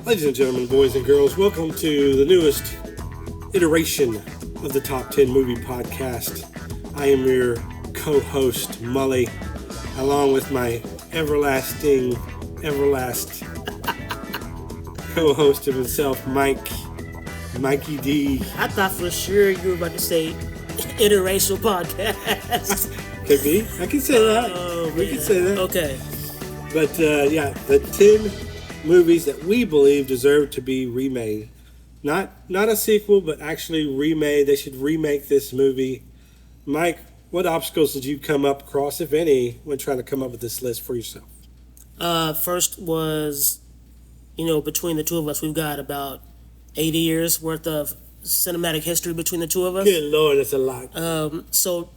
Ladies and gentlemen, boys and girls, welcome to the newest iteration of the Top 10 Movie Podcast. I am your co-host, Mully, along with my everlast co-host of himself, Mikey D. I thought for sure you were about to say interracial podcast. Could be. I can say that. We can say that. Okay. But the 10 movies that we believe deserve to be remade. Not a sequel, but actually remade. They should remake this movie. Mike, what obstacles did you come up across, if any, when trying to come up with this list for yourself? First was, between the two of us, we've got about 80 years worth of cinematic history between the two of us. Good Lord, that's a lot. So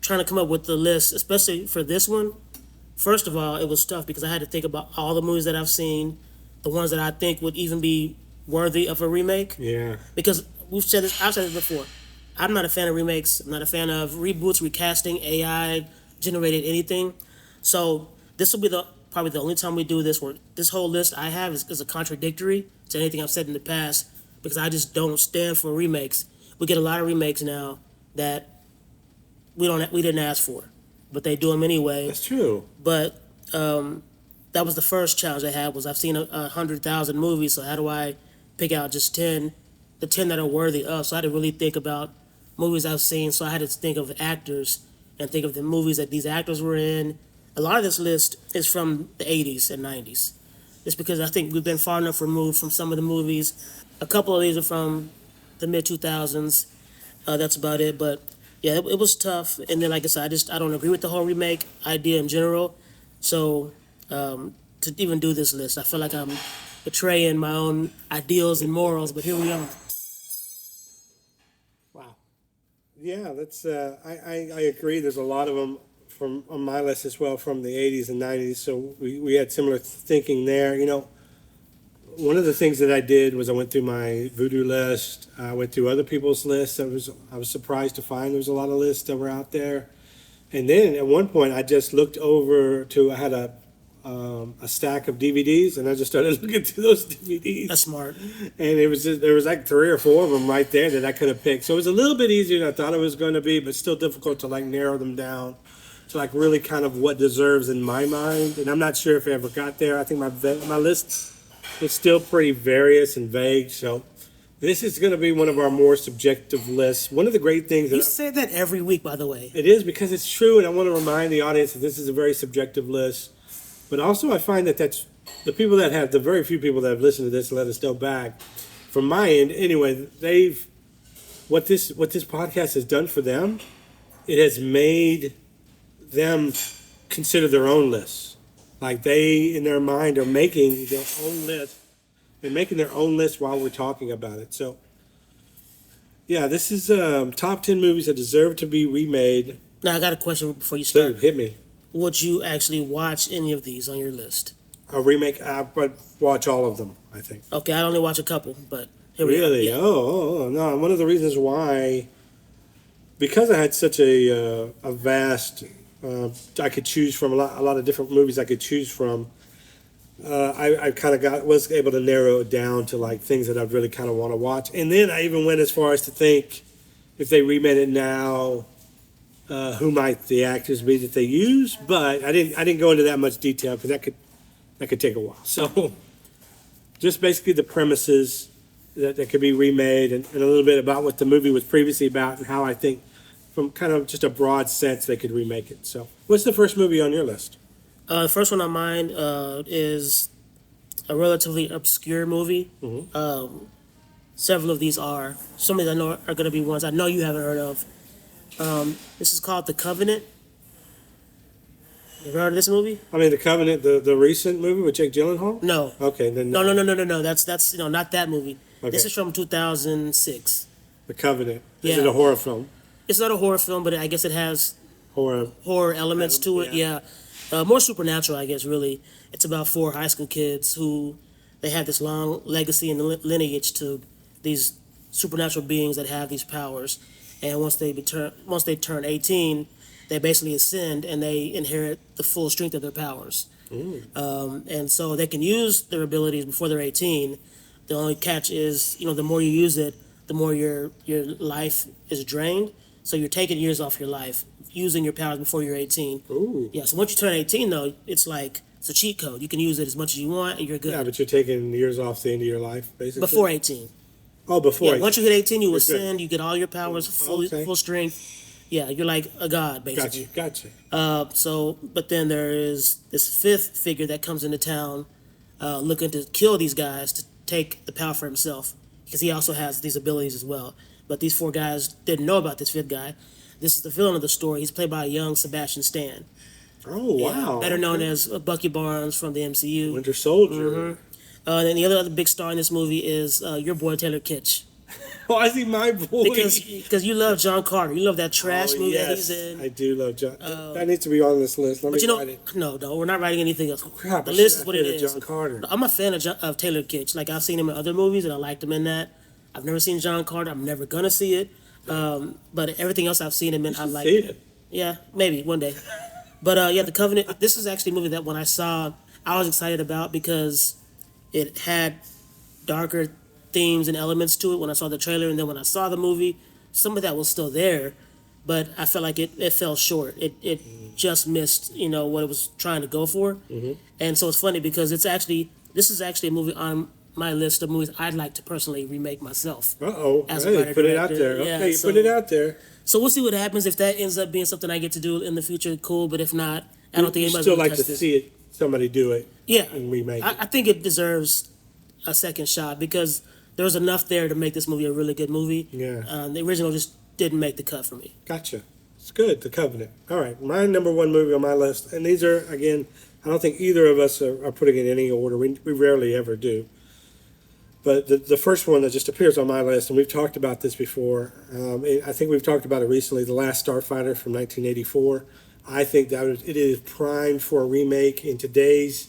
trying to come up with the list, especially for this one, first of all, it was tough because I had to think about all the movies that I've seen, the ones that I think would even be worthy of a remake. Yeah. Because I've said this before. I'm not a fan of remakes. I'm not a fan of reboots, recasting, AI generated anything. So this will be probably the only time we do this where this whole list I have is a contradictory to anything I've said in the past because I just don't stand for remakes. We get a lot of remakes now that we didn't ask for, but they do them anyway. That's true. But that was the first challenge I had was I've seen 100,000 movies, so how do I pick out just 10, the 10 that are worthy of? So I had to really think about movies I've seen, so I had to think of actors and think of the movies that these actors were in. A lot of this list is from the 80s and 90s. Just because I think we've been far enough removed from some of the movies. A couple of these are from the mid-2000s. That's about it, but yeah, it was tough. And then, like I said, I don't agree with the whole remake idea in general. So to even do this list, I feel like I'm betraying my own ideals and morals, but here we are. Wow. Yeah, that's. I agree. There's a lot of them on my list as well from the 80s and 90s. So we had similar thinking there. One of the things that I did was I went through my voodoo list. I went through other people's lists. I was surprised to find there was a lot of lists that were out there. And then at one point I just looked over I had a stack of DVDs and I just started looking through those DVDs. That's smart. And there was like 3 or 4 of them right there that I could have picked. So it was a little bit easier than I thought it was going to be, but still difficult to narrow them down to really kind of what deserves in my mind. And I'm not sure if I ever got there. I think my list is still pretty various and vague. So this is going to be one of our more subjective lists. One of the great things that you say that every week, by the way. It is because it's true, and I want to remind the audience that this is a very subjective list. But also, I find that's the very few people that have listened to this and let us know back. From my end, anyway, what this podcast has done for them, it has made them consider their own lists. Like they, in their mind, are making their own list. They're making their own list while we're talking about it. So, yeah, this is top 10 movies that deserve to be remade. Now, I got a question before you start. Dude, hit me. Would you actually watch any of these on your list? A remake? I would watch all of them, I think. Okay, I only watch a couple, but here we Really? are. Yeah. Oh, no. One of the reasons why, because I had such a vast, I could choose from a lot of different movies I could choose from. I kind of was able to narrow it down to things that I'd really kind of want to watch. And then I even went as far as to think if they remade it now, who might the actors be that they use? But I didn't go into that much detail because that could take a while. So just basically the premises that could be remade and a little bit about what the movie was previously about and how I think from kind of just a broad sense they could remake it. So what's the first movie on your list? The first one on mine is a relatively obscure movie. Mm-hmm. Several of these are. Some of these I know are going to be ones I know you haven't heard of. This is called The Covenant. You ever heard of this movie? I mean, The Covenant, the recent movie with Jake Gyllenhaal? No. Okay, then No. That's not that movie. Okay. This is from 2006. The Covenant. Is it a horror film? It's not a horror film, but I guess it has horror elements to it. Yeah. More supernatural, I guess, really. It's about 4 high school kids who they have this long legacy and lineage to these supernatural beings that have these powers. And once they turn 18, they basically ascend and they inherit the full strength of their powers. And so they can use their abilities before they're 18. The only catch is, the more you use it, the more your life is drained. So you're taking years off your life using your powers before you're 18. Ooh. Yeah. So once you turn 18, though, it's a cheat code. You can use it as much as you want, and you're good. Yeah, but you're taking years off the end of your life, basically. Before 18. Oh, before. Yeah. 18. Once you hit 18, you You're ascend. You get all your powers Okay. full strength. Yeah, you're like a god, basically. Gotcha. But then there is this fifth figure that comes into town, looking to kill these guys to take the power for himself, because he also has these abilities as well. But these four guys didn't know about this fifth guy. This is the villain of the story. He's played by a young Sebastian Stan. Oh, wow. Better known as Bucky Barnes from the MCU. Winter Soldier. And the other big star in this movie is your boy Taylor Kitsch. Why is he my boy? Because you love John Carter. You love that trash movie that he's in. I do love John. That needs to be on this list. Let me write it. No, we're not writing anything else. Crap, The list is what it I should have is. John Carter. I'm a fan of Taylor Kitsch. Like, I've seen him in other movies, and I liked him in that. I've never seen John Carter. I'm never gonna see it. But everything else I've seen him in, I like. See it. Yeah, maybe one day. But The Covenant. This is actually a movie that when I saw, I was excited about because it had darker themes and elements to it when I saw the trailer, and then when I saw the movie, some of that was still there, but I felt like it fell short. It just missed what it was trying to go for, and so it's funny because this is actually a movie on my list of movies I'd like to personally remake myself. As a Hey, writer, put it out director. there. Yeah, Okay, so- put it out there. So we'll see what happens. If that ends up being something I get to do in the future, cool. But if not, I don't think You anybody's still gonna like to touch this. see it, somebody do it Yeah, and remake it. I think it deserves a second shot because there was enough there to make this movie a really good movie. Yeah. The original just didn't make the cut for me. Gotcha. It's good, The Covenant. All right, my number one movie on my list, and these are, again, I don't think either of us are putting it in any order. We rarely ever do. But the first one that just appears on my list, and we've talked about this before, I think we've talked about it recently, The Last Starfighter from 1984. I think that it is primed for a remake in today's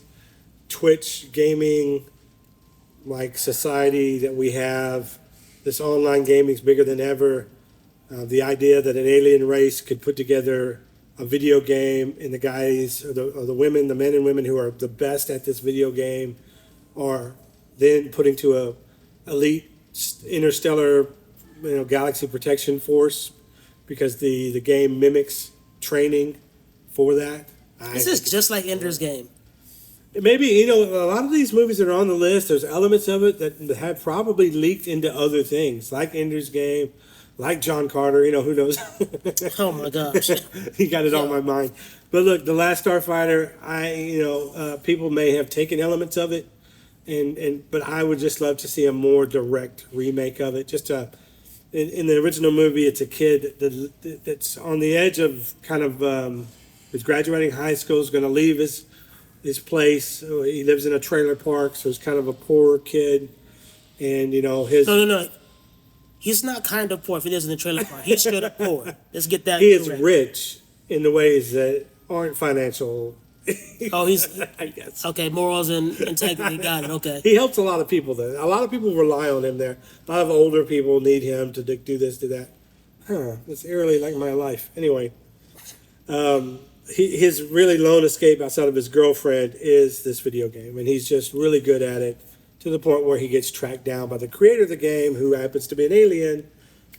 Twitch gaming society that we have. This online gaming is bigger than ever. The idea that an alien race could put together a video game and the guys or the women, the men and women who are the best at this video game are then put into a elite interstellar galaxy protection force because the game mimics training for that. This is just like Ender's Game. Maybe, a lot of these movies that are on the list, there's elements of it that have probably leaked into other things, like Ender's Game, like John Carter, who knows? Oh my gosh. He got it on my mind. But look, The Last Starfighter, people may have taken elements of it, but I would just love to see a more direct remake of it. In the original movie, it's a kid that's on the edge of is graduating high school, is going to leave his place. He lives in a trailer park, so he's kind of a poor kid. And, his... No. He's not kind of poor if he lives in the trailer park. He's straight up poor. Let's get that He is correct. rich in the ways that aren't financial. Oh, he's... I guess. Okay, morals and integrity. Got it, okay. He helps a lot of people, though. A lot of people rely on him there. A lot of older people need him to do this, do that. It's eerily like my life. Anyway, his really lone escape outside of his girlfriend is this video game, and he's just really good at it to the point where he gets tracked down by the creator of the game, who happens to be an alien,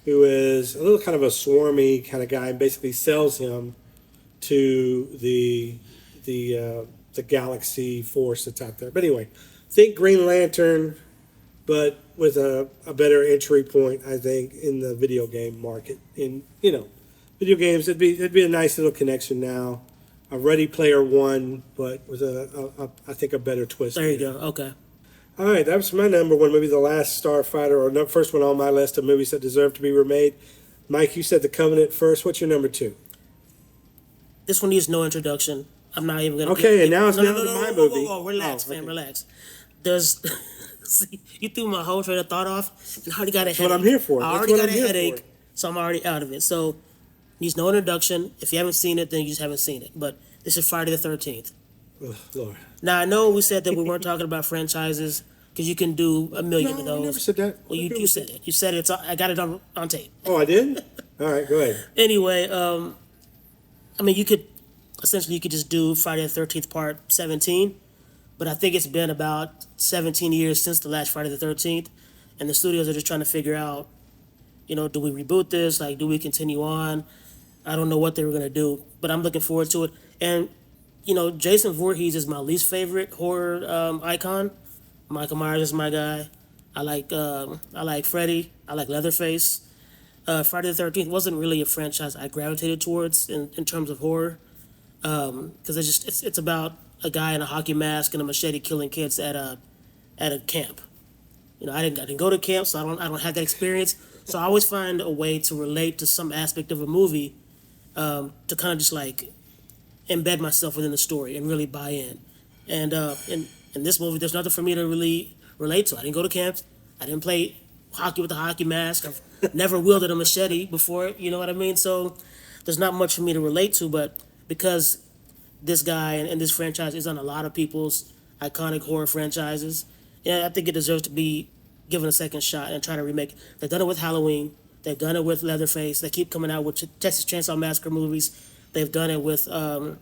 who is a little kind of a swarmy kind of guy, and basically sells him to the galaxy force that's out there. But anyway, think Green Lantern, but with a better entry point, I think, in the video game market. In video games, it'd be a nice little connection now. A Ready Player One, but with I think a better twist. There you go, okay. All right, that was my number one movie, The Last Starfighter, or the first one on my list of movies that deserve to be remade. Mike, you said The Covenant first. What's your number two? This one needs no introduction. I'm not even gonna. Okay, and now it's down to my movie. Whoa, relax, Oh, fam, okay. relax. There's, see, you threw my whole train of thought off, and I already got a headache. That's what I'm here for. I That's already what got I'm a here headache, for. so I'm already out of it. So, needs no introduction. If you haven't seen it, then you just haven't seen it. But this is Friday the 13th. Oh, Lord. Now I know we said that we weren't talking about franchises because you can do a million of No, I never those. said that. Well, you said it. You said it. I got it on tape. Oh, I did? All right, go ahead. Anyway, I mean, you could essentially you could just do Friday the 13th Part 17. But I think it's been about 17 years since the last Friday the 13th, and the studios are just trying to figure out, do we reboot this? Like, do we continue on? I don't know what they were gonna do, but I'm looking forward to it. And Jason Voorhees is my least favorite horror icon. Michael Myers is my guy. I like Freddy. I like Leatherface. Friday the 13th wasn't really a franchise I gravitated towards in terms of horror, because it's about a guy in a hockey mask and a machete killing kids at a camp. I didn't go to camp, so I don't have that experience. So I always find a way to relate to some aspect of a movie, to kind of just like embed myself within the story and really buy in. And in this movie, there's nothing for me to really relate to. I didn't go to camp. I didn't play hockey with a hockey mask. I've never wielded a machete before. You know what I mean? So there's not much for me to relate to. But because this guy and this franchise is on a lot of people's iconic horror franchises, yeah, I think it deserves to be given a second shot and try to remake it. They've done it with Halloween. They've done it with Leatherface. They keep coming out with Texas Chainsaw Massacre movies. They've done it with Nightmare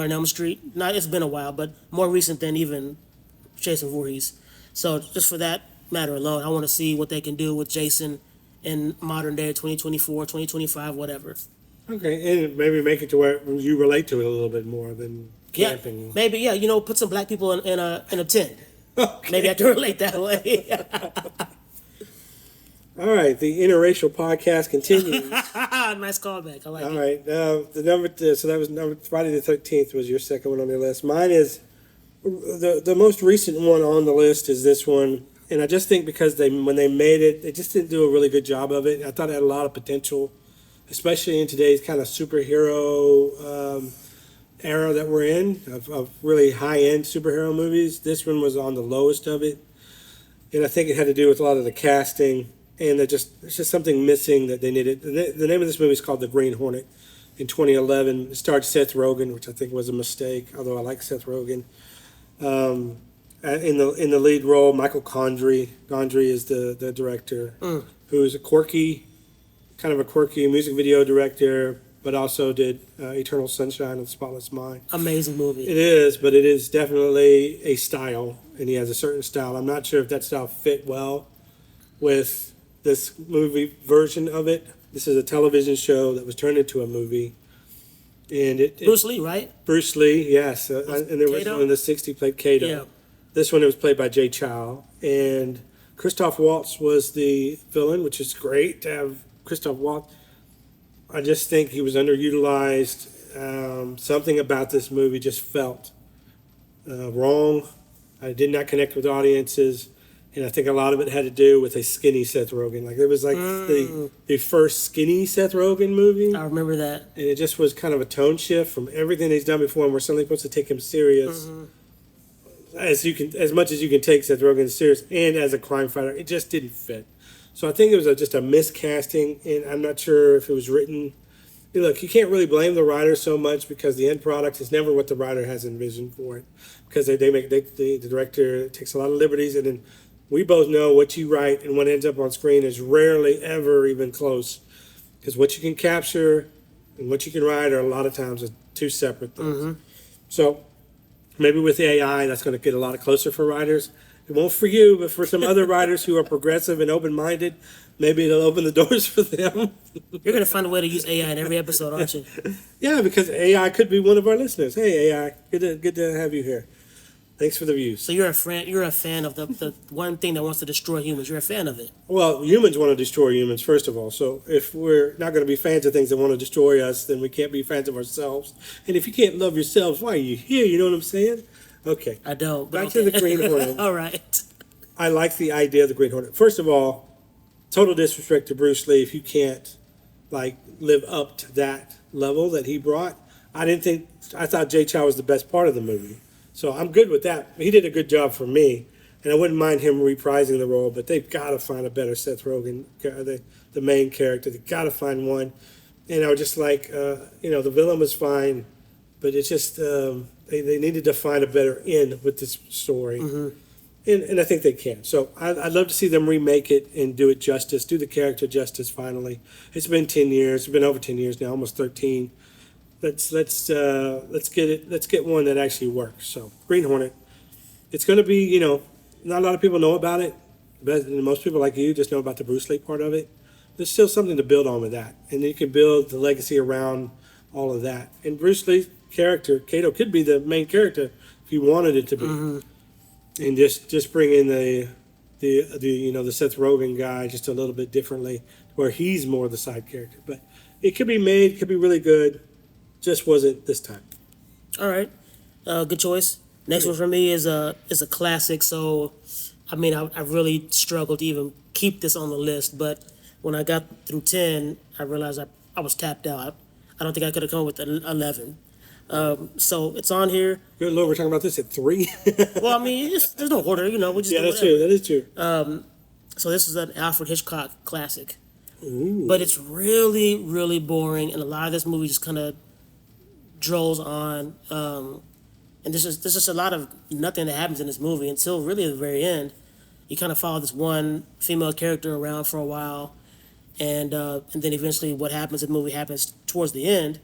on Elm Street. Not, it's been a while, but more recent than even Jason Voorhees. So just for that matter alone, I want to see what they can do with Jason in modern day 2024, 2025, whatever. Okay, and maybe make it to where you relate to it a little bit more than camping. Yeah, maybe, put some black people in a tent. Okay. Maybe I can relate that way. All right, the interracial podcast continues. Nice callback. I like All it. right, so that was Friday the 13th was your second one on your list. Mine is the most recent one on the list is this one, and I just think because when they made it, they just didn't do a really good job of it. I thought it had a lot of potential, especially in today's kind of superhero era that we're in, of really high-end superhero movies. This one was on the lowest of it, and I think it had to do with a lot of the casting, and there's just something missing that they needed. The name of this movie is called The Green Hornet. In 2011, it starred Seth Rogen, which I think was a mistake, although I like Seth Rogen. In the lead role, Michael Gondry. Gondry is the director, who is kind of a quirky music video director, but also did Eternal Sunshine of the Spotless Mind. Amazing movie. It is, but it is definitely a style, and he has a certain style. I'm not sure if that style fit well with this movie version of it. This is a television show that was turned into a movie. And Bruce Lee, right? Bruce Lee, yes. And the original Kato? in the 60s played Kato. Yeah. This one it was played by Jay Chow. And Christoph Waltz was the villain, which is great to have Christoph Waltz. I just think he was underutilized. Something about this movie just felt wrong. I did not connect with audiences. And I think a lot of it had to do with a skinny Seth Rogen. Like, it was like the first skinny Seth Rogen movie. I remember that. And it just was kind of a tone shift from everything he's done before, and we're suddenly supposed to take him serious. As much as you can take Seth Rogen serious, and as a crime fighter, it just didn't fit. So I think it was just a miscasting, and I'm not sure if it was written. Look, you can't really blame the writer so much because the end product is never what the writer has envisioned for it. Because the director takes a lot of liberties, and then we both know what you write and what ends up on screen is rarely ever even close. Because what you can capture and what you can write are a lot of times two separate things. So maybe with AI, that's going to get a lot closer for writers. It won't for you, but for some other writers who are progressive and open-minded, maybe it'll open the doors for them. You're going to find a way to use AI in every episode, aren't you? Yeah, because AI could be one of our listeners. Hey, AI, good to have you here. Thanks for the views. So you're a fan of the one thing that wants to destroy humans. You're a fan of it. Well, humans want to destroy humans, first of all. So if we're not going to be fans of things that want to destroy us, then we can't be fans of ourselves. And if you can't love yourselves, why are you here? You know what I'm saying? Okay. I don't. Back to the Green Hornet. All right. I like the idea of the Green Hornet. First of all, total disrespect to Bruce Lee if you can't live up to that level that he brought. I thought Jay Chow was the best part of the movie. So I'm good with that. He did a good job for me, and I wouldn't mind him reprising the role, but they've got to find a better Seth Rogen, the main character. They've got to find one. And I was just like, the villain was fine, but it's just they needed to find a better end with this story. And I think they can. So I'd love to see them remake it and do it justice, do the character justice finally. It's been 10 years. It's been over 10 years now, almost 13. let's get it. Let's get one that actually works. So Green Hornet. It's going to be, not a lot of people know about it. But most people like you just know about the Bruce Lee part of it. There's still something to build on with that, and you can build the legacy around all of that. And Bruce Lee's character, Kato, could be the main character if you wanted it to be, and just bring in the Seth Rogen guy just a little bit differently, where he's more the side character. But it could be made, could be really good. Just wasn't this time. All right, good choice. Next one for me is a classic. So, I mean, I really struggled to even keep this on the list, but when I got through 10, I realized I was tapped out. I don't think I could have come up with 11. So it's on here. Good Lord, we're talking about this at 3. Well, I mean, there's no order, we just Yeah, do that's whatever. true. That is true. So this is an Alfred Hitchcock classic, Ooh. but it's really, really boring, and a lot of this movie just kind of drolls on. And there's just a lot of nothing that happens in this movie until really the very end. You kind of follow this one female character around for a while, and then eventually what happens in the movie happens towards the end.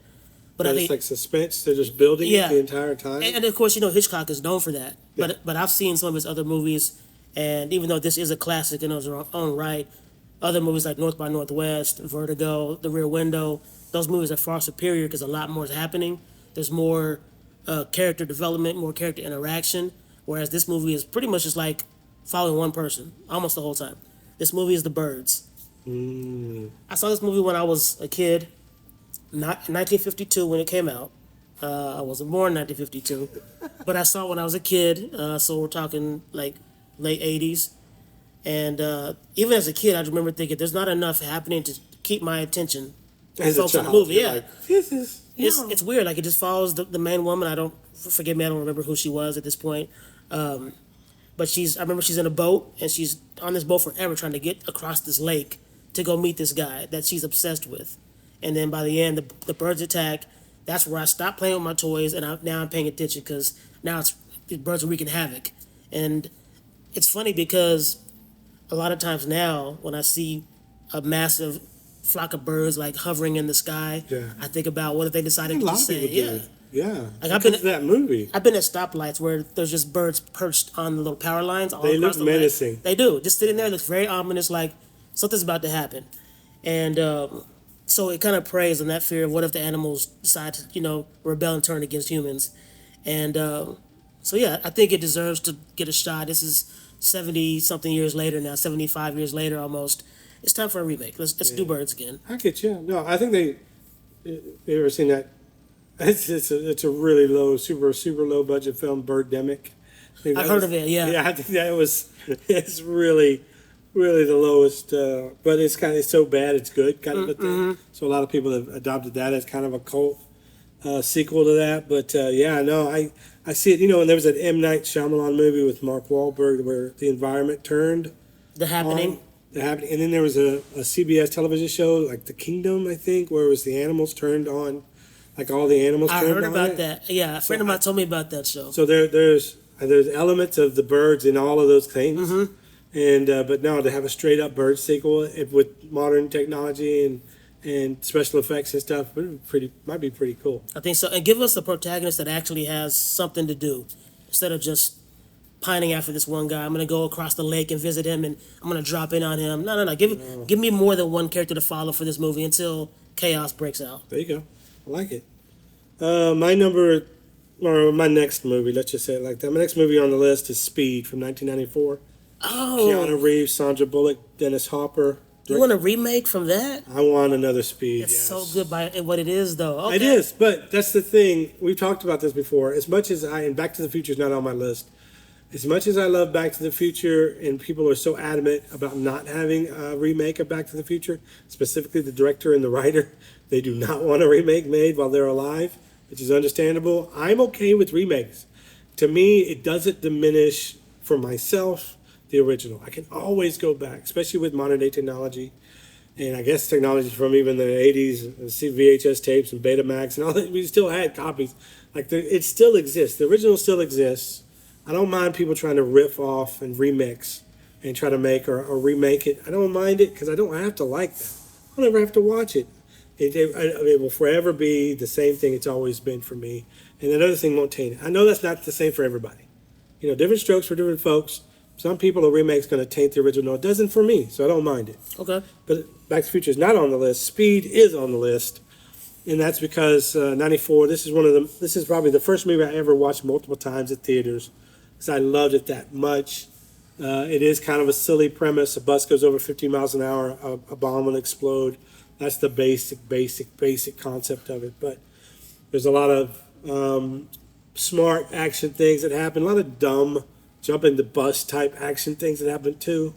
But I But think, it's like suspense. They're just building Yeah. it the entire time. and of course, Hitchcock is known for that. Yeah. But I've seen some of his other movies, and even though this is a classic in its own right, other movies like North by Northwest, Vertigo, The Rear Window, those movies are far superior because a lot more is happening. There's more character development, more character interaction, whereas this movie is pretty much just like following one person almost the whole time. This movie is The Birds. I saw this movie when I was a kid, not 1952 when it came out. I wasn't born in 1952, but I saw it when I was a kid. So we're talking like late 80s, and even as a kid, I remember thinking there's not enough happening to keep my attention. As a Focus on child, the movie, you're yeah. like, this is It's weird. Like it just follows the main woman. Forgive me, I don't remember who she was at this point. But I remember she's in a boat and she's on this boat forever trying to get across this lake to go meet this guy that she's obsessed with. And then by the end, the birds attack. That's where I stopped playing with my toys and now I'm paying attention because now the birds are wreaking havoc. And it's funny because a lot of times now when I see a massive flock of birds like hovering in the sky, Yeah. I think about what if they decided a to lot just of say, people yeah. do. Yeah. Like, I've Because been- of that movie. I've been at stoplights where there's just birds perched on the little power lines. All They across look the way. menacing. They do. Just sitting there, it looks very ominous, like something's about to happen. And so it kind of preys on that fear of what if the animals decide to, rebel and turn against humans. And so, yeah, I think it deserves to get a shot. This is 70-something years later now, 75 years later almost. It's time for a remake. Let's do Birds again. I get you. No, I think you ever seen that? It's a really low, super low budget film, Birdemic. I've heard of it, yeah. Yeah, I think it's really the lowest, but it's so bad it's good kind of a thing. So a lot of people have adopted that as kind of a cult sequel to that. But yeah, no, I see it. And there was an M. Night Shyamalan movie with Mark Wahlberg where the environment turned The Happening. on. The Happening, and then there was a CBS television show like The Kingdom, I think, where it was the animals turned on, like all the animals. I turned heard on about it. that. Yeah, a friend of mine told me about that show. So there's elements of the birds in all of those things, and but no, to have a straight up bird sequel with modern technology and special effects and stuff might be pretty cool. I think so. And give us a protagonist that actually has something to do instead of just pining after this one guy. I'm going to go across the lake and visit him and I'm going to drop in on him. No. Give me more than one character to follow for this movie until chaos breaks out. There you go. I like it. My next movie, let's just say it like that. My next movie on the list is Speed from 1994. Oh, Keanu Reeves, Sandra Bullock, Dennis Hopper. you want a remake from that? I want another Speed. It's yes. so good by what it is, though. Okay. It is, but that's the thing. We've talked about this before. As much as and Back to the Future is not on my list. As much as I love Back to the Future, and people are so adamant about not having a remake of Back to the Future, specifically the director and the writer, they do not want a remake made while they're alive, which is understandable. I'm okay with remakes. To me, it doesn't diminish, for myself, the original. I can always go back, especially with modern day technology. And I guess technology from even the 80s, see VHS tapes and Betamax and all that. We still had copies. It still exists. The original still exists. I don't mind people trying to riff off and remix and try to make or remake it. I don't mind it because I don't have to like that. I'll never have to watch it. It will forever be the same thing it's always been for me. And that other thing won't taint it. I know that's not the same for everybody. Different strokes for different folks. Some people a remake's going to taint the original. It doesn't for me, so I don't mind it. Okay. But Back to the Future is not on the list. Speed is on the list, and that's because '94. This is one of the. This is probably the first movie I ever watched multiple times at theaters, because I loved it that much. It is kind of a silly premise. A bus goes over 50 miles an hour. A bomb will explode. That's the basic concept of it. But there's a lot of smart action things that happen. A lot of dumb jumping the bus type action things that happen too.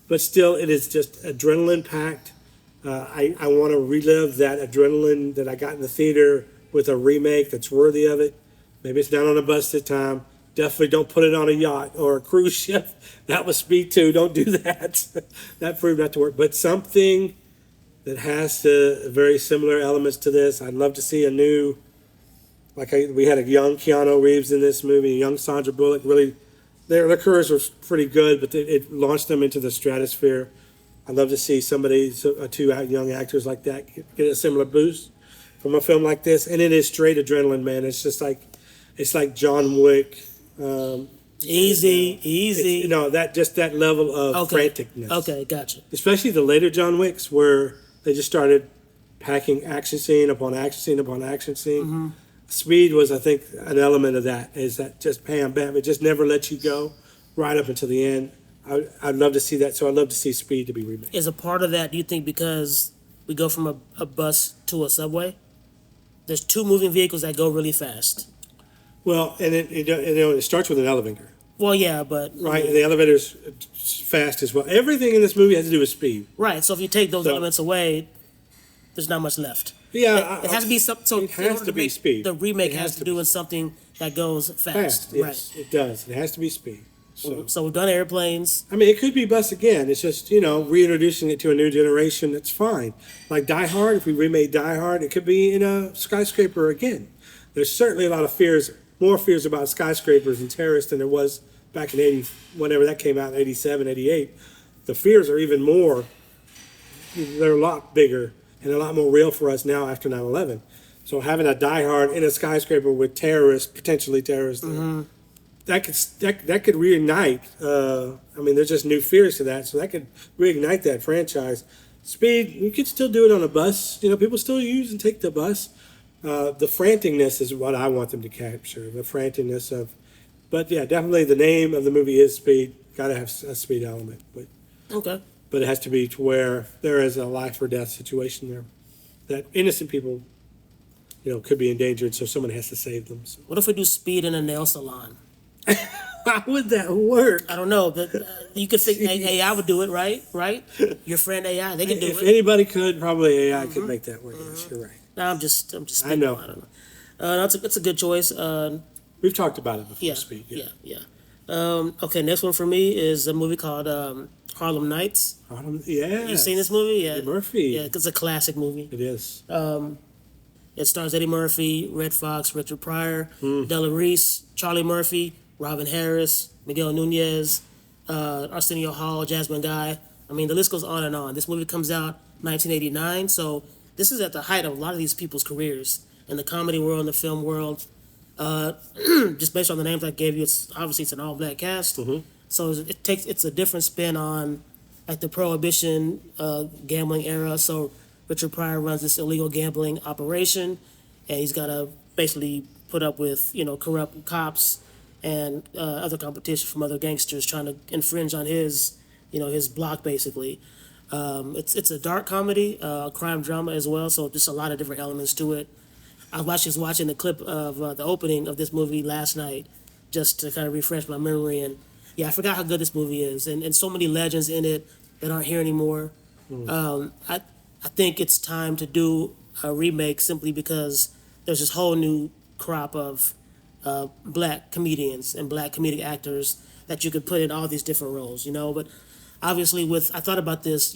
But still, it is just adrenaline packed. I want to relive that adrenaline that I got in the theater with a remake that's worthy of it. Maybe it's not on a bus this time. Definitely don't put it on a yacht or a cruise ship. That was Speed 2. Don't do that. That proved not to work. But something that has very similar elements to this. I'd love to see a new, we had a young Keanu Reeves in this movie, a young Sandra Bullock. Really, their careers were pretty good, but it launched them into the stratosphere. I'd love to see two young actors like that get a similar boost from a film like this. And it is straight adrenaline, man. It's like John Wick. Easy. That level of Okay. franticness. Okay, gotcha. Especially the later John Wicks, where they just started packing action scene upon action scene upon action scene. Mm-hmm. Speed was, I think, an element of that. Is that just bam, bam? It just never lets you go right up until the end. I'd love to see that. So I'd love to see Speed to be remade. Is a part of that, do you think, because we go from a bus to a subway? There's two moving vehicles that go really fast. Well, and it starts with an elevator, Well, yeah, but right? And the elevator's fast as well. Everything in this movie has to do with speed. right. So if you take those So- elements away, there's not much left. Yeah, It has to be something. So it in has order to be make speed. The remake It has to do with something that goes fast. fast. Yes, it does. It has to be speed. So. Right. So we've done airplanes. I mean, it could be bus again. It's just, reintroducing it to a new generation. It's fine. Like Die Hard, if we remade Die Hard, it could be in a skyscraper again. There's certainly a lot of more fears about skyscrapers and terrorists than there was back in 80, whenever that came out, 87, 88. The fears are even more, they're a lot bigger and a lot more real for us now after 9/11. So having a Die Hard in a skyscraper with potentially terrorists, that could reignite. There's just new fears to that, so that could reignite that franchise. Speed, you could still do it on a bus. People still use and take the bus. The franticness is what I want them to capture. The franticness but yeah, definitely the name of the movie is Speed. Got to have a speed element, Okay. but it has to be to where there is a life or death situation there, that innocent people, could be endangered, so someone has to save them. So. What if we do Speed in a nail salon? How would that work? I don't know, but you could think AI would do it, right? Right? Your friend AI, they can do If it. anybody could, probably AI could make that work. Yes, you're right. No, I'm just. I know. I don't know. That's a good choice. We've talked about it before. Yeah, Speed. yeah. Okay, next one for me is a movie called Harlem Nights. Yeah. You seen this movie? Yeah. Eddie Murphy. Yeah, it's a classic movie. It is. It stars Eddie Murphy, Red Fox, Richard Pryor, Della Reese, Charlie Murphy, Robin Harris, Miguel Nunez, Arsenio Hall, Jasmine Guy. I mean, the list goes on and on. This movie comes out 1989, so this is at the height of a lot of these people's careers in the comedy world, in the film world. Just based on the names I gave you, it's an all-black cast. So it's a different spin on like the prohibition gambling era. So Richard Pryor runs this illegal gambling operation, and he's got to basically put up with corrupt cops and other competition from other gangsters trying to infringe on his block basically. It's a dark comedy, crime drama as well. So just a lot of different elements to it. I was just watching the clip of the opening of this movie last night, just to kind of refresh my memory. And yeah, I forgot how good this movie is, and so many legends in it that aren't here anymore. I think it's time to do a remake simply because there's this whole new crop of black comedians and black comedic actors that you could put in all these different roles, But obviously, I thought about this,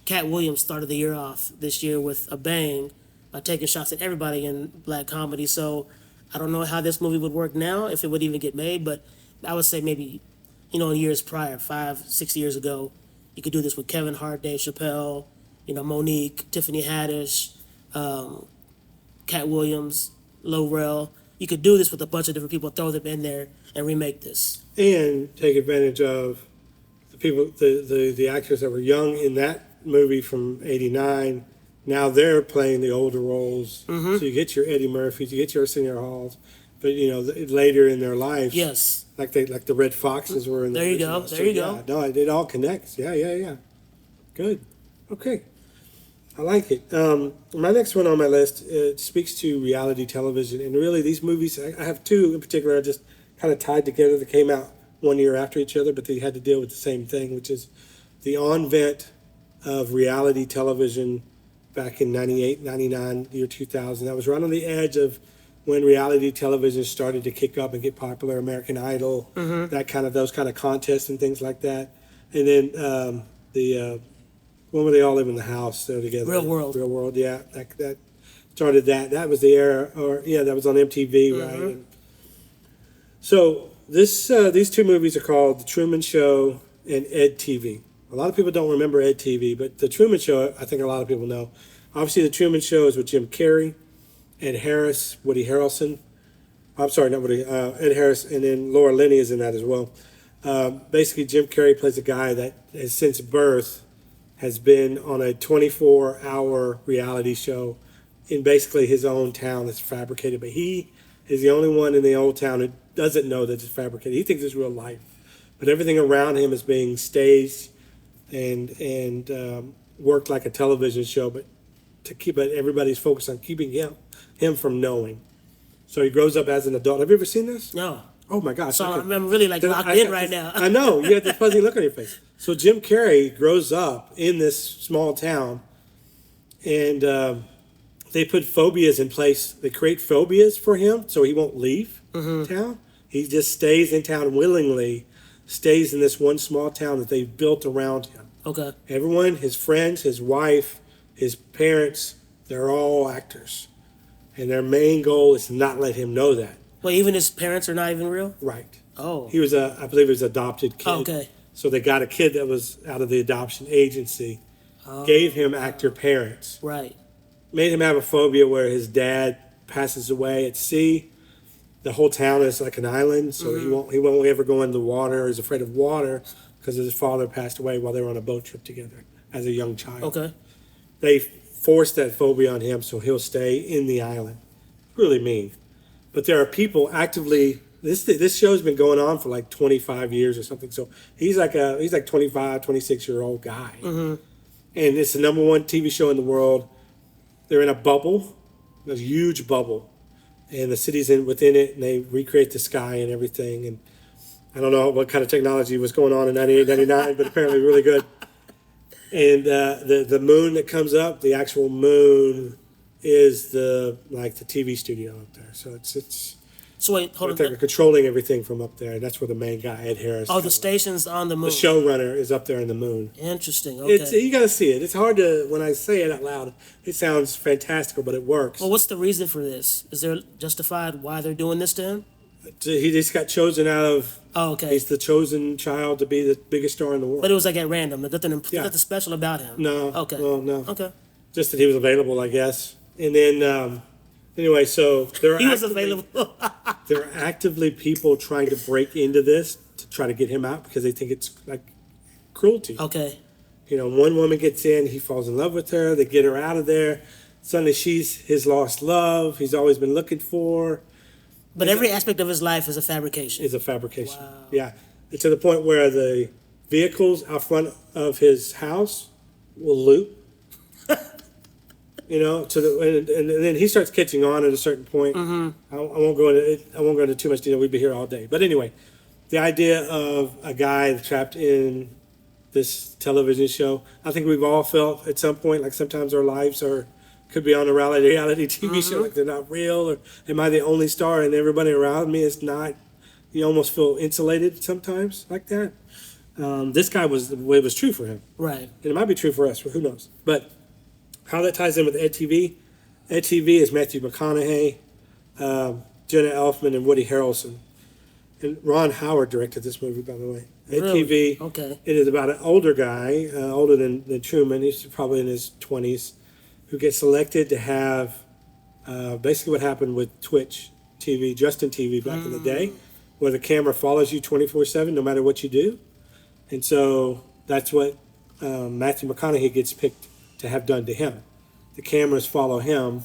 Cat Williams started the year off this year with a bang by taking shots at everybody in black comedy. So I don't know how this movie would work now, if it would even get made, but I would say maybe, in years prior, 5, 6 years ago, you could do this with Kevin Hart, Dave Chappelle, Monique, Tiffany Haddish, Cat Williams, Lorel. You could do this with a bunch of different people, throw them in there, and remake this. And take advantage of the people, the actors that were young in that movie from '89. Now they're playing the older roles. So you get your Eddie Murphys, you get your Arsenio Halls, but later in their lives, Yes. like the Red Foxes were in the There you original. go. So, There you yeah, go. no, it all connects. Yeah. Good. Okay. I like it. My next one on my list speaks to reality television, and really these movies. I have two in particular. I just kind of tied together. That came out one year after each other, but they had to deal with the same thing, which is the onvent of reality television back in 98, 99, year 2000. That was right on the edge of when reality television started to kick up and get popular. American Idol, those kind of contests and things like that, and then the when were they all live in the house there together? Real World. Real World, yeah. That started that. That was the era, that was on MTV, right? And so these two movies are called The Truman Show and Ed TV. A lot of people don't remember Ed TV, but The Truman Show, I think a lot of people know. Obviously, The Truman Show is with Jim Carrey, Ed Harris, Woody Harrelson. I'm sorry, not Woody, Ed Harris, and then Laura Linney is in that as well. Basically, Jim Carrey plays a guy that has since birth has been on a 24-hour reality show in basically his own town that's fabricated. But he is the only one in the old town who doesn't know that it's fabricated. He thinks it's real life. But everything around him is being staged and worked like a television show, but everybody's focused on keeping him from knowing. So he grows up as an adult. Have you ever seen this? No. Oh my gosh! So I'm really locked in right now. I know you have this fuzzy look on your face. So Jim Carrey grows up in this small town, and they put phobias in place. They create phobias for him so he won't leave town. He just stays in town willingly, stays in this one small town that they've built around him. Okay. Everyone, his friends, his wife, his parents, they're all actors, and their main goal is to not let him know that. Well, even his parents are not even real? Right. Oh. He was I believe he was an adopted kid. Oh, okay. So they got a kid that was out of the adoption agency, gave him actor parents, Right. made him have a phobia where his dad passes away at sea. The whole town is like an island, so he won't ever go in the water. He's afraid of water because his father passed away while they were on a boat trip together as a young child. Okay. They forced that phobia on him, so he'll stay in the island. Really mean. But there are people actively. This show's been going on for like 25 years or something. So he's like 25, 26-year-old guy, and it's the number one TV show in the world. They're in a bubble, a huge bubble, and the city's within it, and they recreate the sky and everything. And I don't know what kind of technology was going on in 98, 99, but apparently really good. And the moon that comes up, the actual moon, is the TV studio up there. So it's So wait, hold they're on. controlling everything from up there. That's where the main guy, Ed Harris. Oh, the station's on the moon. The showrunner is up there in the moon. Interesting. Okay. You got to see it. It's hard to, when I say it out loud, it sounds fantastical, but it works. Well, what's the reason for this? Is there justified why they're doing this to him? He just got chosen out of. Oh, okay. He's the chosen child to be the biggest star in the world. But it was like at random. There's Yeah. nothing special about him. No. Okay. Well, no. Okay. Just that he was available, I guess. And then, anyway, so there are He was available. there are actively people trying to break into this to try to get him out because they think it's like cruelty. Okay. One woman gets in, he falls in love with her, they get her out of there. Suddenly she's his lost love, he's always been looking for. But every aspect of his life is a fabrication. Is a fabrication. Wow. Yeah. It's to the point where the vehicles out front of his house will loop. And then he starts catching on at a certain point. I won't go into too much detail. We'd be here all day. But anyway, the idea of a guy trapped in this television show, I think we've all felt at some point like sometimes our lives could be on a reality TV show, like they're not real, or am I the only star and everybody around me is not? You almost feel insulated sometimes like that. This guy it was true for him. Right. And it might be true for us, who knows? But how that ties in with Ed TV is Matthew McConaughey, Jenna Elfman, and Woody Harrelson. And Ron Howard directed this movie, by the way. At Really? TV. Okay. It is about an older guy, older than Truman. He's probably in his 20s, who gets selected to have basically what happened with Twitch TV, Justin TV back in the day, where the camera follows you 24/7 no matter what you do. And so that's what Matthew McConaughey gets picked to have done to him. The cameras follow him,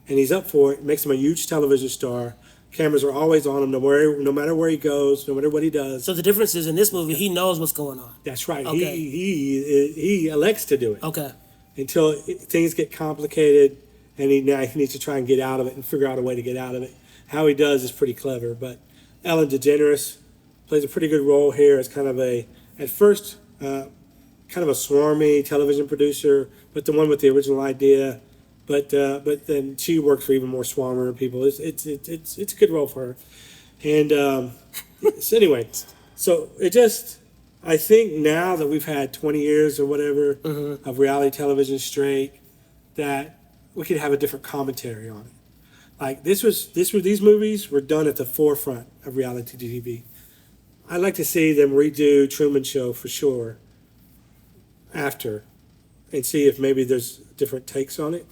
and he's up for it. It makes him a huge television star. Cameras are always on him, no matter where he goes, no matter what he does. So the difference is in this movie, he knows what's going on. That's right. Okay. He elects to do it Okay. until things get complicated, and now he needs to try and get out of it and figure out a way to get out of it. How he does is pretty clever. But Ellen DeGeneres plays a pretty good role here as kind of at first, kind of a swarmy television producer, but the one with the original idea. But then she works for even more swarmer people. It's a good role for her. And so anyway, so it just, I think now that we've had 20 years or whatever of reality television straight, that we could have a different commentary on it. Like these movies were done at the forefront of reality TV. I'd like to see them redo Truman Show for sure after, and see if maybe there's different takes on it.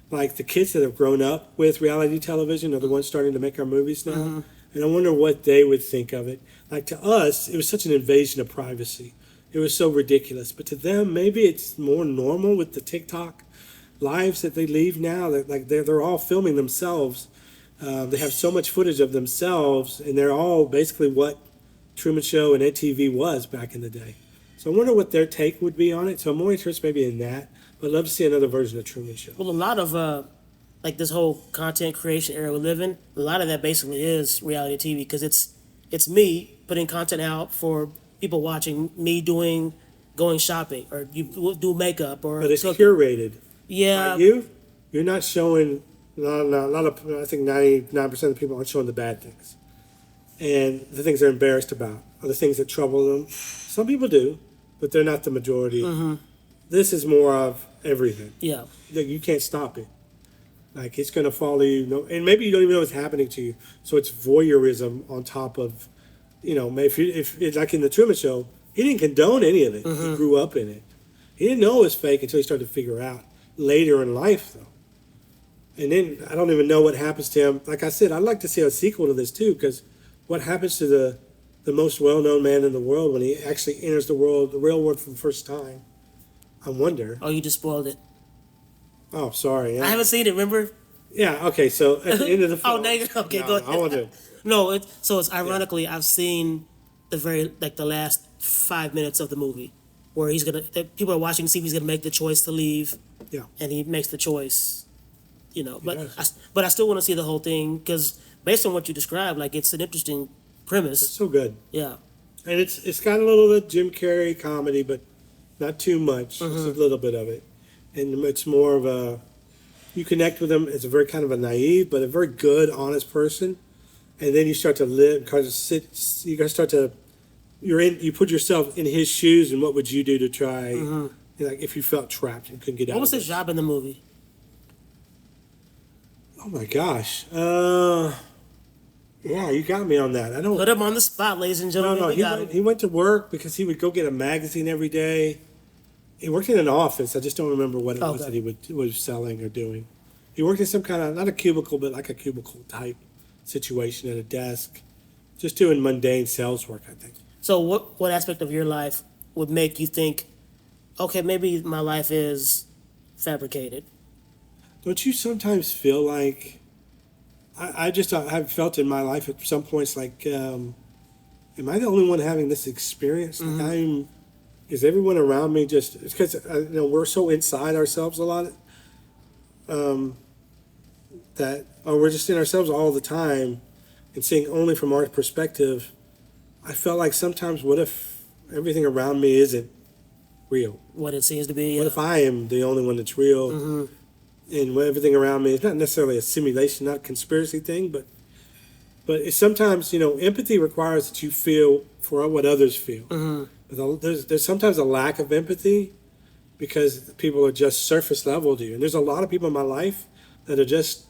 Like the kids that have grown up with reality television are the ones starting to make our movies now. And I wonder what they would think of it. Like to us, it was such an invasion of privacy. It was so ridiculous. But to them, maybe it's more normal with the TikTok lives that they leave now. They're all filming themselves. They have so much footage of themselves, and they're all basically what Truman Show and EdTV was back in the day. So I wonder what their take would be on it. So I'm more interested maybe in that. But I'd love to see another version of Truman Show. Well, a lot of like this whole content creation era we live in, a lot of that basically is reality TV because it's me putting content out for people watching, me going shopping, or you do makeup, or But it's curated. Yeah, You're not showing. A lot of I think 99% of the people aren't showing the bad things, and the things they're embarrassed about, or the things that trouble them. Some people do, but they're not the majority. This is more of everything. yeah. Like, you can't stop it. Like it's going to follow you, and maybe you don't even know what's happening to you. So it's voyeurism on top of, if it's like in the Truman Show, he didn't condone any of it. He grew up in it. He didn't know it was fake until he started to figure out later in life, though. And then I don't even know what happens to him. Like I said, I'd like to see a sequel to this too, because what happens to the most well-known man in the world when he actually enters the real world for the first time? I wonder. Oh, you just spoiled it. Oh, sorry. I haven't seen it. Remember? Yeah. Okay. So at the end of the film. Okay, No, go ahead. I want to. No, it's ironically I've seen the last 5 minutes of the movie where people are watching to see if he's gonna make the choice to leave. Yeah. And he makes the choice. But does. I still want to see the whole thing because based on what you described, like it's an interesting premise. So good. Yeah. And it's got a little bit of Jim Carrey comedy, but not too much. Just a little bit of it, and it's more of you connect with him as a very kind of a naive, but a very good, honest person. And then you start to live, you guys start to, you put yourself in his shoes, and what would you do to try, like if you felt trapped and couldn't get out. What was of his it. job in the movie? Oh my gosh. Yeah, you got me on that. I don't. Put him on the spot, ladies and No, gentlemen. no. We got him. He went to work because he would go get a magazine every day. He worked in an office. I just don't remember what it was Okay. that he was selling or doing. He worked in some kind of, not a cubicle, but like a cubicle type situation at a desk, just doing mundane sales work, I think. So what aspect of your life would make you think, okay, maybe my life is fabricated? Don't you sometimes feel like, I've felt in my life at some points like, am I the only one having this experience? Like is everyone around me just, it's because, we're so inside ourselves a lot, or we're just in ourselves all the time and seeing only from our perspective. I felt like sometimes, what if everything around me isn't real? What it seems to be. What if I am the only one that's real? And everything around me is not necessarily a simulation, not a conspiracy thing, but it's sometimes, empathy requires that you feel for what others feel. But there's sometimes a lack of empathy because people are just surface level to you. And there's a lot of people in my life that are just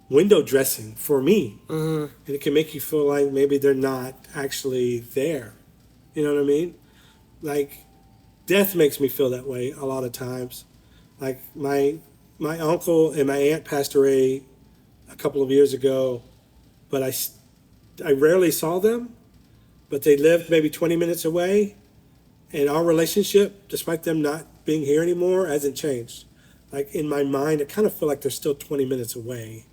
window dressing for me. And it can make you feel like maybe they're not actually there. You know what I mean? Like death makes me feel that way a lot of times. Like my uncle and my aunt passed away a couple of years ago, but I rarely saw them, but they lived maybe 20 minutes away, and our relationship, despite them not being here anymore, hasn't changed. Like in my mind, I kind of feel like they're still 20 minutes away.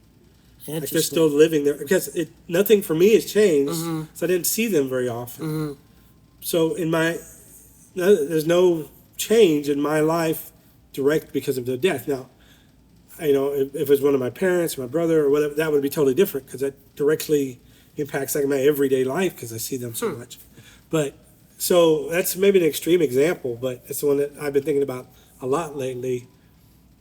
Like they're still living there because nothing for me has changed, so I didn't see them very often. So there's no change in my life direct because of their death. Now, if it was one of my parents, my brother, or whatever, that would be totally different because that directly impacts like my everyday life because I see them so much. But so that's maybe an extreme example, but it's the one that I've been thinking about a lot lately.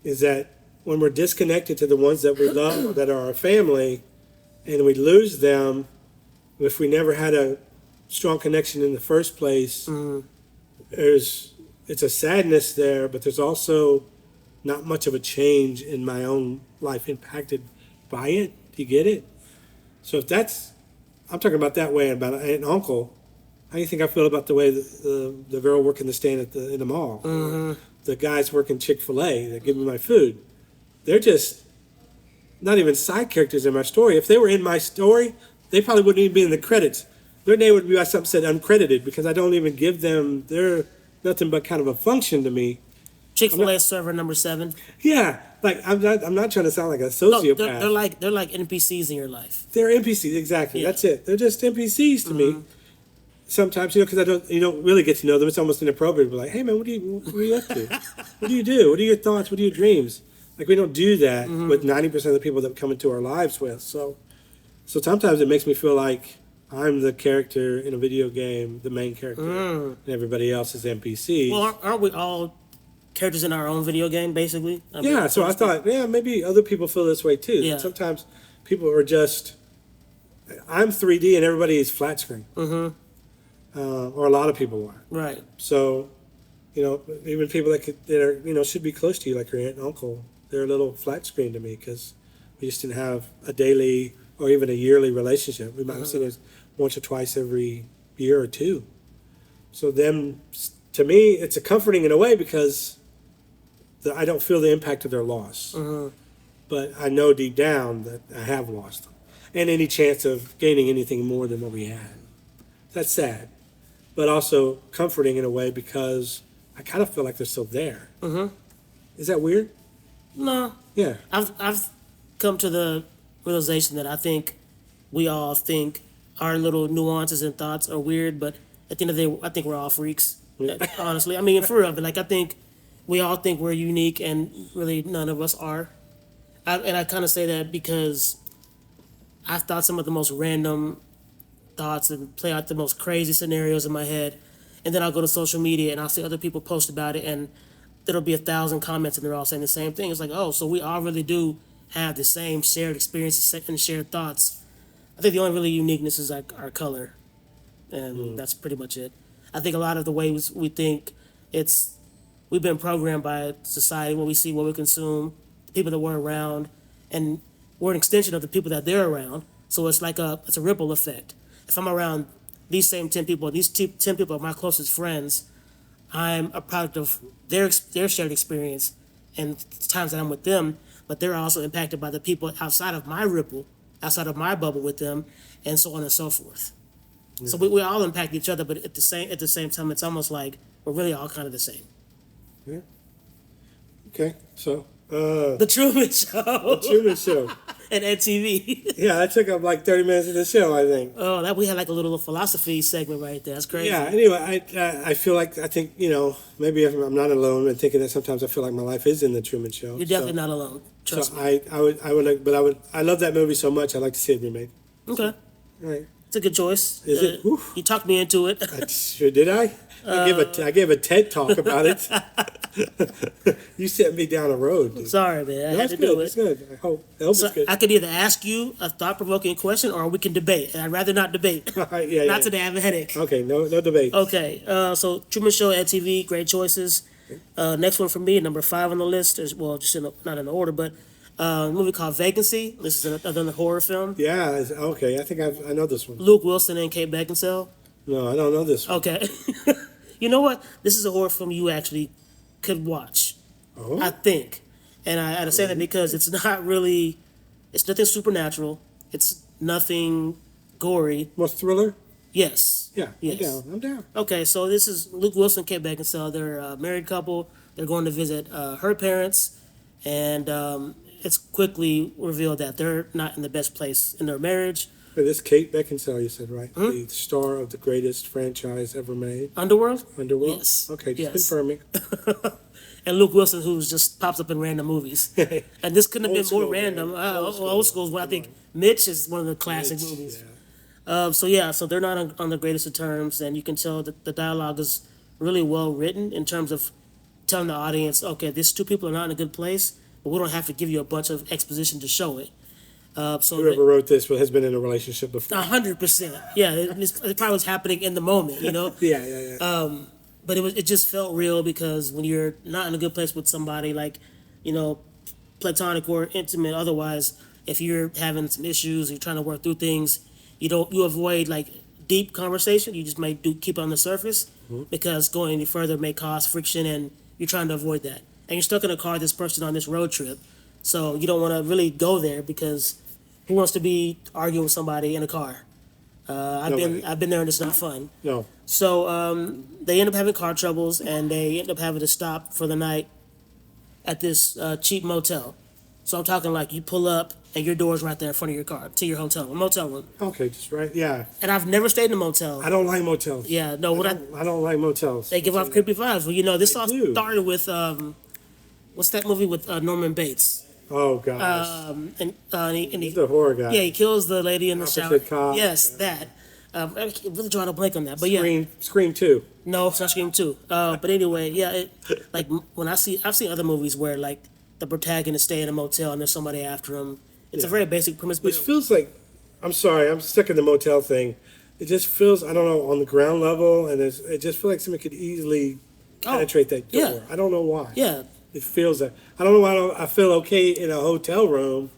Is that when we're disconnected to the ones that we love, that are our family, and we lose them, if we never had a strong connection in the first place, it's a sadness there, but there's also not much of a change in my own life impacted by it. Do you get it? So if I'm talking about that way about an aunt and uncle. How do you think I feel about the way the girl working the stand in the mall? The guys working Chick-fil-A that give me my food? They're just not even side characters in my story. If they were in my story, they probably wouldn't even be in the credits. Their name would be by something said uncredited because I don't even give them. They're nothing but kind of a function to me. Chick-fil-A server number 7. Yeah, like I'm not trying to sound like a sociopath. No, they're like NPCs in your life. They're NPCs, exactly. Yeah. That's it. They're just NPCs to me. Sometimes, because you don't really get to know them. It's almost inappropriate to be like, hey man, what are you up to? What do you do? What are your thoughts? What are your dreams? Like we don't do that with 90% of the people that come into our lives with. So sometimes it makes me feel like I'm the character in a video game, the main character, and everybody else is NPCs. Well, aren't we all characters in our own video game, basically? So I thought, maybe other people feel this way too. Yeah. Sometimes people are just, I'm 3D and everybody is flat screen. Or a lot of people are. Right. So, even people that are, should be close to you, like your aunt and uncle, they're a little flat screen to me because we just didn't have a daily or even a yearly relationship. We might have seen it once or twice every year or two. So them, to me, it's a comforting in a way because I don't feel the impact of their loss. But I know deep down that I have lost them. And any chance of gaining anything more than what we had. That's sad. But also comforting in a way because I kind of feel like they're still there. Is that weird? No. Yeah. I've come to the realization that I think we all think our little nuances and thoughts are weird, but at the end of the day, I think we're all freaks. Honestly, I mean, for real. But like, I think we all think we're unique, and really none of us are. And I kind of say that because I've thought some of the most random thoughts and play out the most crazy scenarios in my head, and then I'll go to social media and I'll see other people post about it, and there'll be 1,000 comments and they're all saying the same thing. It's like, oh, so we all really do have the same shared experiences and shared thoughts. I think the only really uniqueness is like our color, and that's pretty much it. I think a lot of the ways we think, we've been programmed by society, what we see, what we consume, the people that we're around, and we're an extension of the people that they're around. So it's like it's a ripple effect. If I'm around these same 10 people, these 10 people are my closest friends, I'm a product of their shared experience and times that I'm with them, but they're also impacted by the people outside of my ripple, outside of my bubble with them, and so on and so forth. Yeah. So we all impact each other, but at the same time, it's almost like we're really all kind of the same. Yeah. Okay, so The Truman Show. The Truman Show. And MTV. Yeah, that took up like 30 minutes of the show, I think. Oh, that we had like a little philosophy segment right there. That's crazy. Yeah, anyway, I feel like, I think, maybe I'm not alone in thinking that sometimes I feel like my life is in The Truman Show. You're definitely not alone. Trust me. I love that movie so much, I'd like to see it remade. Okay. All right. It's a good choice. Is it? You talked me into it. Sure did I? I gave a TED talk about it. You sent me down a road. Sorry, man. I had to do it. It's good. I hope it's good. I could either ask you a thought-provoking question or we can debate. And I'd rather not debate. Not today. I have a headache. Okay, no debate. Okay, so Truman Show at TV, great choices. Next one for me, number 5 on the list. Not in the order, but a movie called Vacancy. This is another horror film. Yeah, okay. I think I know this one. Luke Wilson and Kate Beckinsale. No, I don't know this one. Okay. You know what? This is a horror film you actually could watch, Oh, I think. And I say that because it's not really, it's nothing supernatural. It's nothing gory. more thriller? Yes. Yeah, Yes. I'm down. I'm down. Okay, so this is Luke Wilson, Kate Beckinsale. They're a married couple. They're going to visit her parents, and it's quickly revealed that they're not in the best place in their marriage. Hey, this Kate Beckinsale, you said, right? Hmm? The star of the greatest franchise ever made, Underworld? Underworld? Yes. Okay, just Yes. confirming. And Luke Wilson, who just pops up in random movies. And this couldn't have Old been more school, man. random. Old school. Old school is what I think. Mitch is one of the classic It's- movies. yeah. So they're not on the greatest of terms, and you can tell that the dialogue is really well written in terms of telling the audience, okay, these two people are not in a good place, but we don't have to give you a bunch of exposition to show it. So Whoever wrote this has been in a relationship before. 100%, yeah, it probably was happening in the moment, you know. Yeah. But it just felt real because when you're not in a good place with somebody, like, you know, platonic or intimate, otherwise, if you're having some issues, you're trying to work through things, you avoid like deep conversation. You just might keep it on the surface because going any further may cause friction, and you're trying to avoid that. And you're stuck in a car with this person on this road trip, so you don't want to really go there because who wants to be arguing with somebody in a car? Nobody. I've been there, and it's not fun. No. So they end up having car troubles, and they end up having to stop for the night at this cheap motel. So I'm talking like you pull up and your door's right there in front of your car to your hotel, a motel room. Okay, just right. Yeah. And I've never stayed in a motel. I don't like motels. Yeah, no, I don't like motels. they give off creepy vibes. Well, you know, this They all do. started with what's that movie with Norman Bates? Oh gosh. And he He's a horror guy. yeah, he kills the lady in the shower. Opposite cop. Yes, that. I'm really drawing a blank on that, but yeah. Scream 2. No, it's not Scream 2. But anyway, yeah, like when I've seen other movies where like the protagonist stay in a motel and there's somebody after him. It's a very basic premise, but Which feels like, I'm sorry, I'm stuck in the motel thing. It just feels, I don't know, on the ground level, and it just feels like somebody could easily penetrate that door. yeah. I don't know why. yeah, It feels that. I don't know why I feel okay in a hotel room.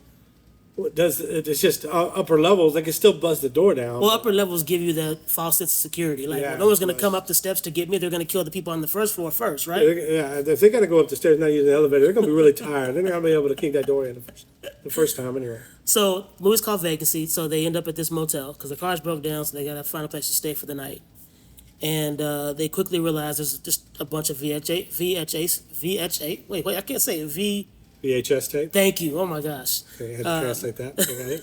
It's just upper levels. They can still buzz the door down. well, upper levels give you the false sense of security. Like, Yeah, well, no one's gonna right. come up the steps to get me. They're gonna kill the people on the first floor first, right? Yeah, if they got to go up the stairs, not using the elevator, they're going to be really tired. They're not going to be able to kick that door in the first time anyway. So the movie's called Vacancy. So they end up at this motel because the cars broke down, so they gotta find a place to stay for the night. And they quickly realize there's just a bunch of VHA. Wait, I can't say it. VHS tape. Thank you. Oh my gosh. Okay, I had to translate that. Okay.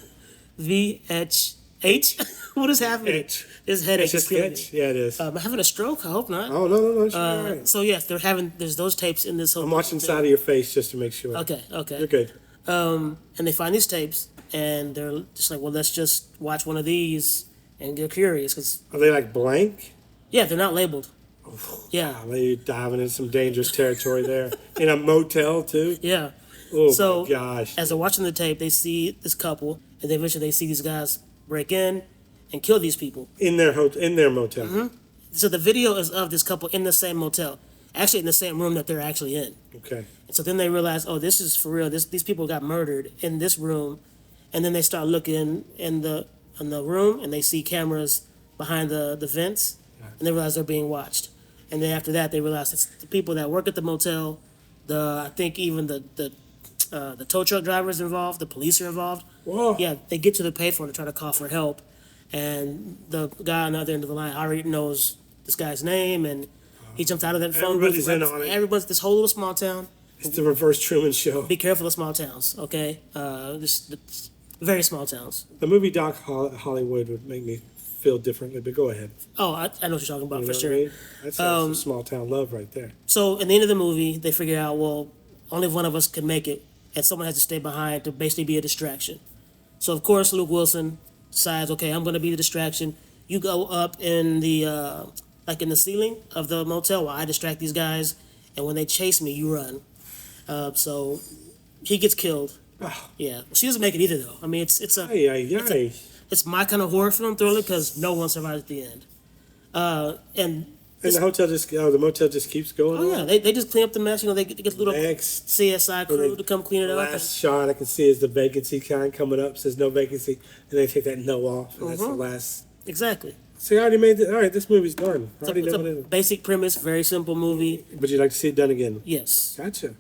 VHH. What is happening? H. This headache It's is just killing H. me. Yeah, it is. I'm having a stroke. I hope not. Oh, no. It's all right. So yes, there's those tapes in this whole. I'm watching side of your face just to make sure. Okay. You're good. And they find these tapes, and they're just like, well, let's just watch one of these and get curious, because Are they like blank? yeah, they're not labeled. Yeah, They diving into some dangerous territory there. In a motel, too? yeah. Oh, So my gosh. as they're watching the tape, they see this couple, and then eventually they see these guys break in and kill these people. In their motel. Mm-hmm. So the video is of this couple in the same motel, actually in the same room that they're actually in. Okay. And so then they realize, oh, this is for real. These people got murdered in this room, and then they start looking in the room, and they see cameras behind the vents, and they realize they're being watched. And then after that, they realize it's the people that work at the motel. I think even the tow truck driver is involved. The police are involved. Whoa. Yeah, they get to the payphone to try to call for help, and the guy on the other end of the line already knows this guy's name, and he jumps out of that phone booth. Everybody's in on it. Everyone's this whole little small town. It's the reverse Truman Show. Be careful of small towns, okay? Just very small towns. The movie Doc Hollywood would make me feel differently, but go ahead. Oh, I know what you're talking about You for know sure. what I mean? That's some small town love right there. So in the end of the movie, they figure out, well, only one of us can make it, and someone has to stay behind to basically be a distraction. So of course, Luke Wilson decides, okay, I'm going to be the distraction. You go up in the in the ceiling of the motel while I distract these guys, and when they chase me, you run. So he gets killed. Oh. Yeah, she doesn't make it either, though. I mean, it's It's my kind of horror film thriller because no one survives at the end. And the motel just keeps going oh on. yeah, they just clean up the mess. You know, they get a little Next, CSI crew to come clean it the up. last shot I can see is the vacancy kind coming up, says no vacancy, and they take that no off, and that's the last. Exactly. See, I already made it. All right, this movie's done. I already It's know a what it is. basic premise, very simple movie. But you'd like to see it done again? Yes. Gotcha.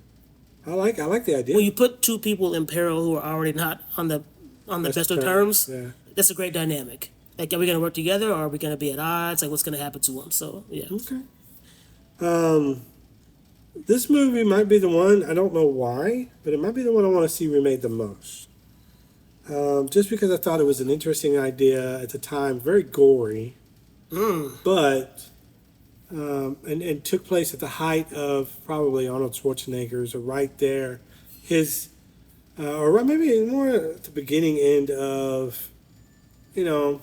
I like the idea. When you put two people in peril who are already not on the best of terms, Yeah. that's a great dynamic. Like, are we gonna work together, or are we gonna be at odds? Like, what's gonna happen to them? So, yeah. Okay. This movie might be the one. I don't know why, but it might be the one I want to see remade the most. Just because I thought it was an interesting idea at the time, very gory, but and took place at the height of probably Arnold Schwarzenegger's, or right there, his, or maybe more at the beginning end of, you know,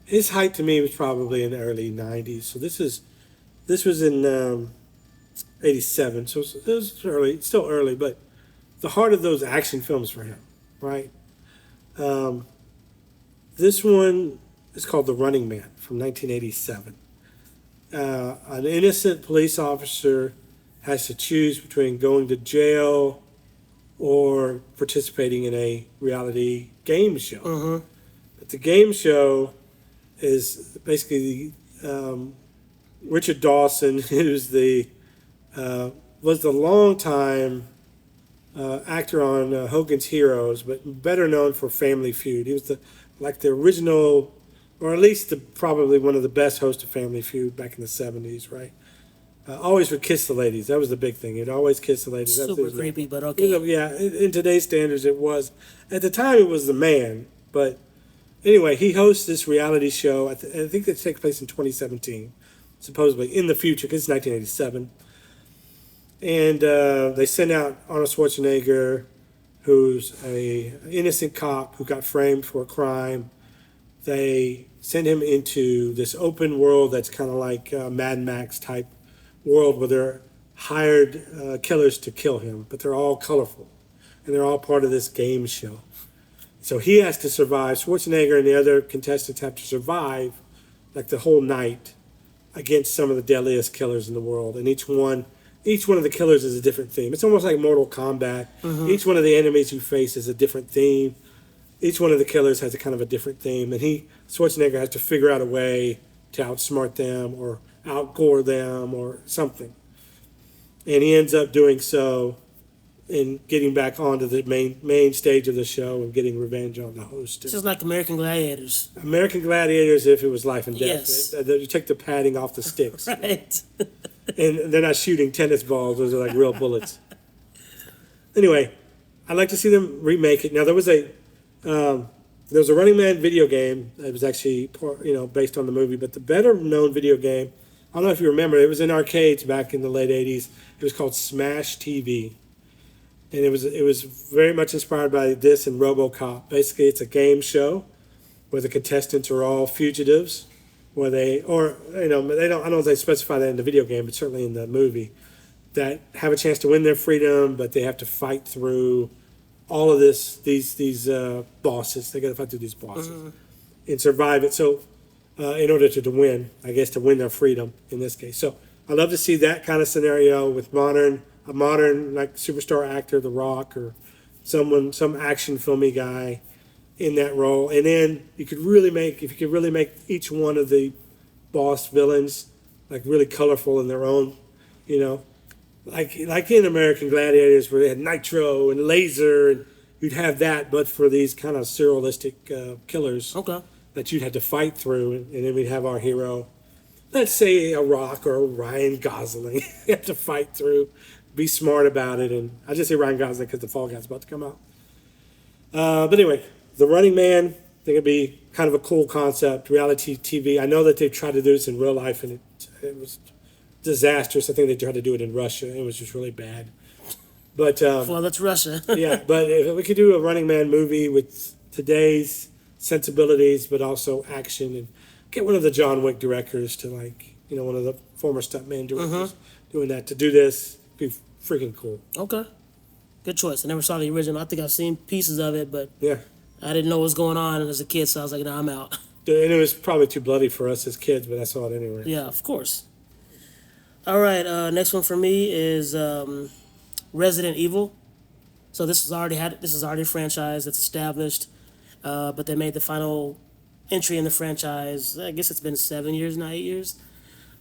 his height to me was probably in the early '90s. So this was in '87, so it was early, still early, but the heart of those action films for him, right? Um, this one is called The Running Man from 1987. An innocent police officer has to choose between going to jail or participating in a reality game show. But the game show is basically Richard Dawson, who's the was the longtime actor on Hogan's Heroes, but better known for Family Feud. He was the original, or at least probably one of the best hosts of Family Feud back in the '70s, right? Always would kiss the ladies. That was the big thing. He'd always kiss the ladies. Super creepy, but okay. Yeah, in today's standards, it was. At the time, it was the man. But anyway, he hosts this reality show. I think it takes place in 2017, supposedly in the future, because it's 1987. And they send out Arnold Schwarzenegger, who's a innocent cop who got framed for a crime. They send him into this open world that's kind of like Mad Max type world, where they're hired killers to kill him, but they're all colorful, and they're all part of this game show. So he has to survive. Schwarzenegger and the other contestants have to survive like the whole night against some of the deadliest killers in the world, and each one of the killers is a different theme. It's almost like Mortal Kombat. Each one of the enemies you face is a different theme. Each one of the killers has a kind of a different theme, and Schwarzenegger has to figure out a way to outsmart them or outgore them or something. And he ends up doing so and getting back onto the main stage of the show and getting revenge on the host. It's just like American Gladiators. American Gladiators, if it was life and death. Yes. You take the padding off the sticks. Right. And they're not shooting tennis balls. Those are like real bullets. Anyway, I'd like to see them remake it. Now, there was a Running Man video game that was actually based on the movie, but the better known video game, I don't know if you remember, it was in arcades back in the late '80s. It was called Smash TV, and it was very much inspired by this and RoboCop. Basically, it's a game show where the contestants are all fugitives, where they don't. I don't know if they specify that in the video game, but certainly in the movie, that have a chance to win their freedom, but they have to fight through all of these bosses. They got to fight through these bosses and survive it. So, in order to win, I guess to win their freedom in this case. So, I'd love to see that kind of scenario with a modern like superstar actor, The Rock, or some action filmy guy in that role. And then if you could really make each one of the boss villains like really colorful in their own, like in American Gladiators, where they had nitro and laser, and you'd have that, but for these kind of surrealistic killers that you'd have to fight through, and then we'd have our hero, let's say a Rock or a Ryan Gosling, you have to fight through, be smart about it, and I just say Ryan Gosling because the Fall Guy's about to come out. But anyway, The Running Man, I think it'd be kind of a cool concept, reality TV. I know that they've tried to do this in real life, and it was disastrous. I think they tried to do it in Russia. It was just really bad. But well, that's Russia. yeah, but if we could do a Running Man movie with today's sensibilities, but also action, and get one of the John Wick directors to one of the former stuntman directors doing that to do this, be freaking cool. Okay, good choice. I never saw the original. I think I've seen pieces of it, but yeah, I didn't know what was going on as a kid, so I was like, no, I'm out. And it was probably too bloody for us as kids, but I saw it anyway. Yeah, of course. All right, next one for me is Resident Evil. So this is already a franchise that's established, but they made the final entry in the franchise. I guess it's been 7 years, now 8 years.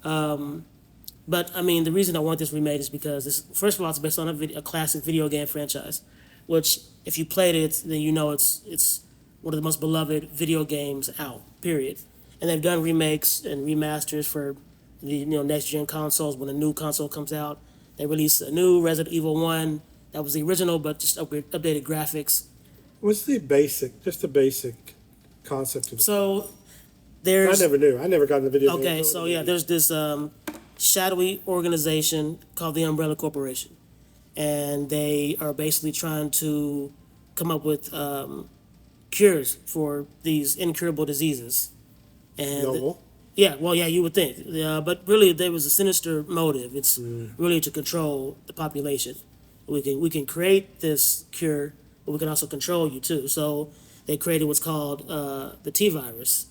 But I mean, the reason I want this remade is because this, first of all, it's based on a classic video game franchise, which if you played it, then you know it's one of the most beloved video games out. Period. And they've done remakes and remasters for the next gen consoles. When a new console comes out, they release a new Resident Evil 1 that was the original, but just updated graphics. What's just the basic concept of it? So I there's never knew. I never got in the video game. okay. So yeah, there's this shadowy organization called the Umbrella Corporation, and they are basically trying to come up with cures for these incurable diseases. And Novel. yeah, well, yeah, you would think, but really there was a sinister motive. It's really to control the population. We can create this cure, but we can also control you too. So they created what's called the T virus,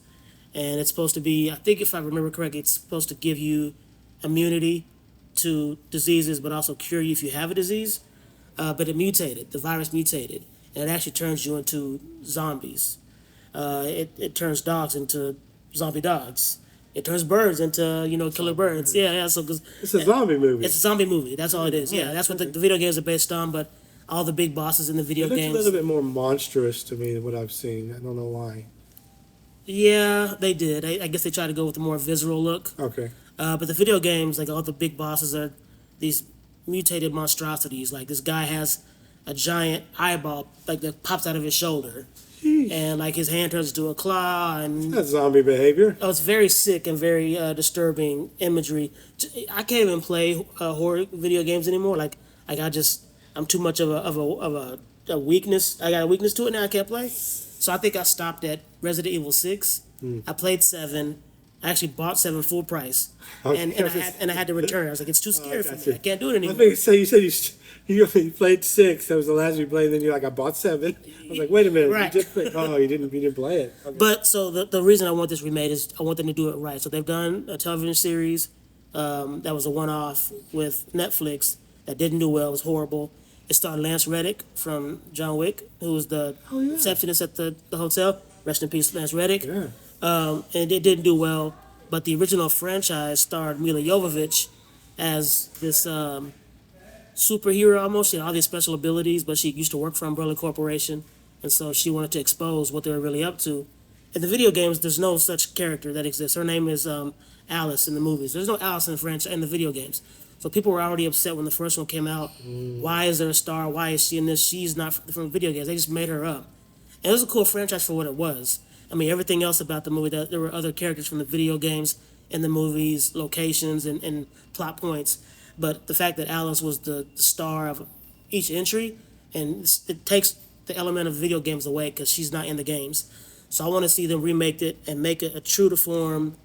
and it's supposed to be, I think if I remember correctly, it's supposed to give you immunity to diseases, but also cure you if you have a disease. But it mutated. The virus mutated, and it actually turns you into zombies. It turns dogs into zombie dogs. It turns birds into killer birds. Yeah, yeah. So 'cause It's a zombie movie. it's a zombie movie. That's all it is. Yeah, that's what the video games are based on. But all the big bosses in the video It looks a games. little bit more monstrous to me than what I've seen. I don't know why. Yeah, they did. I guess they tried to go with a more visceral look. Okay. But the video games, like all the big bosses, are these mutated monstrosities. Like this guy has a giant eyeball, like that pops out of his shoulder, and like his hand turns into a claw, and That's zombie behavior. oh, it's very sick and very disturbing imagery. I can't even play horror video games anymore. I'm too much of a weakness. I got a weakness to it now. I can't play. So I think I stopped at Resident Evil 6. I played 7. I actually bought 7 full price, Okay. and I had to return. I was like, it's too scary for me. I can't do it I anymore. think so. You said you played 6. That was the last you played. And then you're like, I bought 7. I was like, wait a minute. Right. You just played. Oh, you didn't play it. Okay. But so the reason I want this remade is I want them to do it right. So they've done a television series that was a one-off with Netflix that didn't do well. It was horrible. It starred Lance Reddick from John Wick, who was the receptionist at the hotel. Rest in peace, Lance Reddick. Yeah. And it didn't do well. But the original franchise starred Mila Jovovich as this superhero almost. She had all these special abilities, but she used to work for Umbrella Corporation, and so she wanted to expose what they were really up to. In the video games, there's no such character that exists. Her name is Alice in the movies. There's no Alice in the video games. So people were already upset when the first one came out. Why is there a star? Why is she in this? She's not from video games. They just made her up. And it was a cool franchise for what it was. I mean, everything else about the movie, that there were other characters from the video games in the movies, locations, and plot points. But the fact that Alice was the star of each entry, and it takes the element of video games away because she's not in the games. So I want to see them remake it and make it a true to form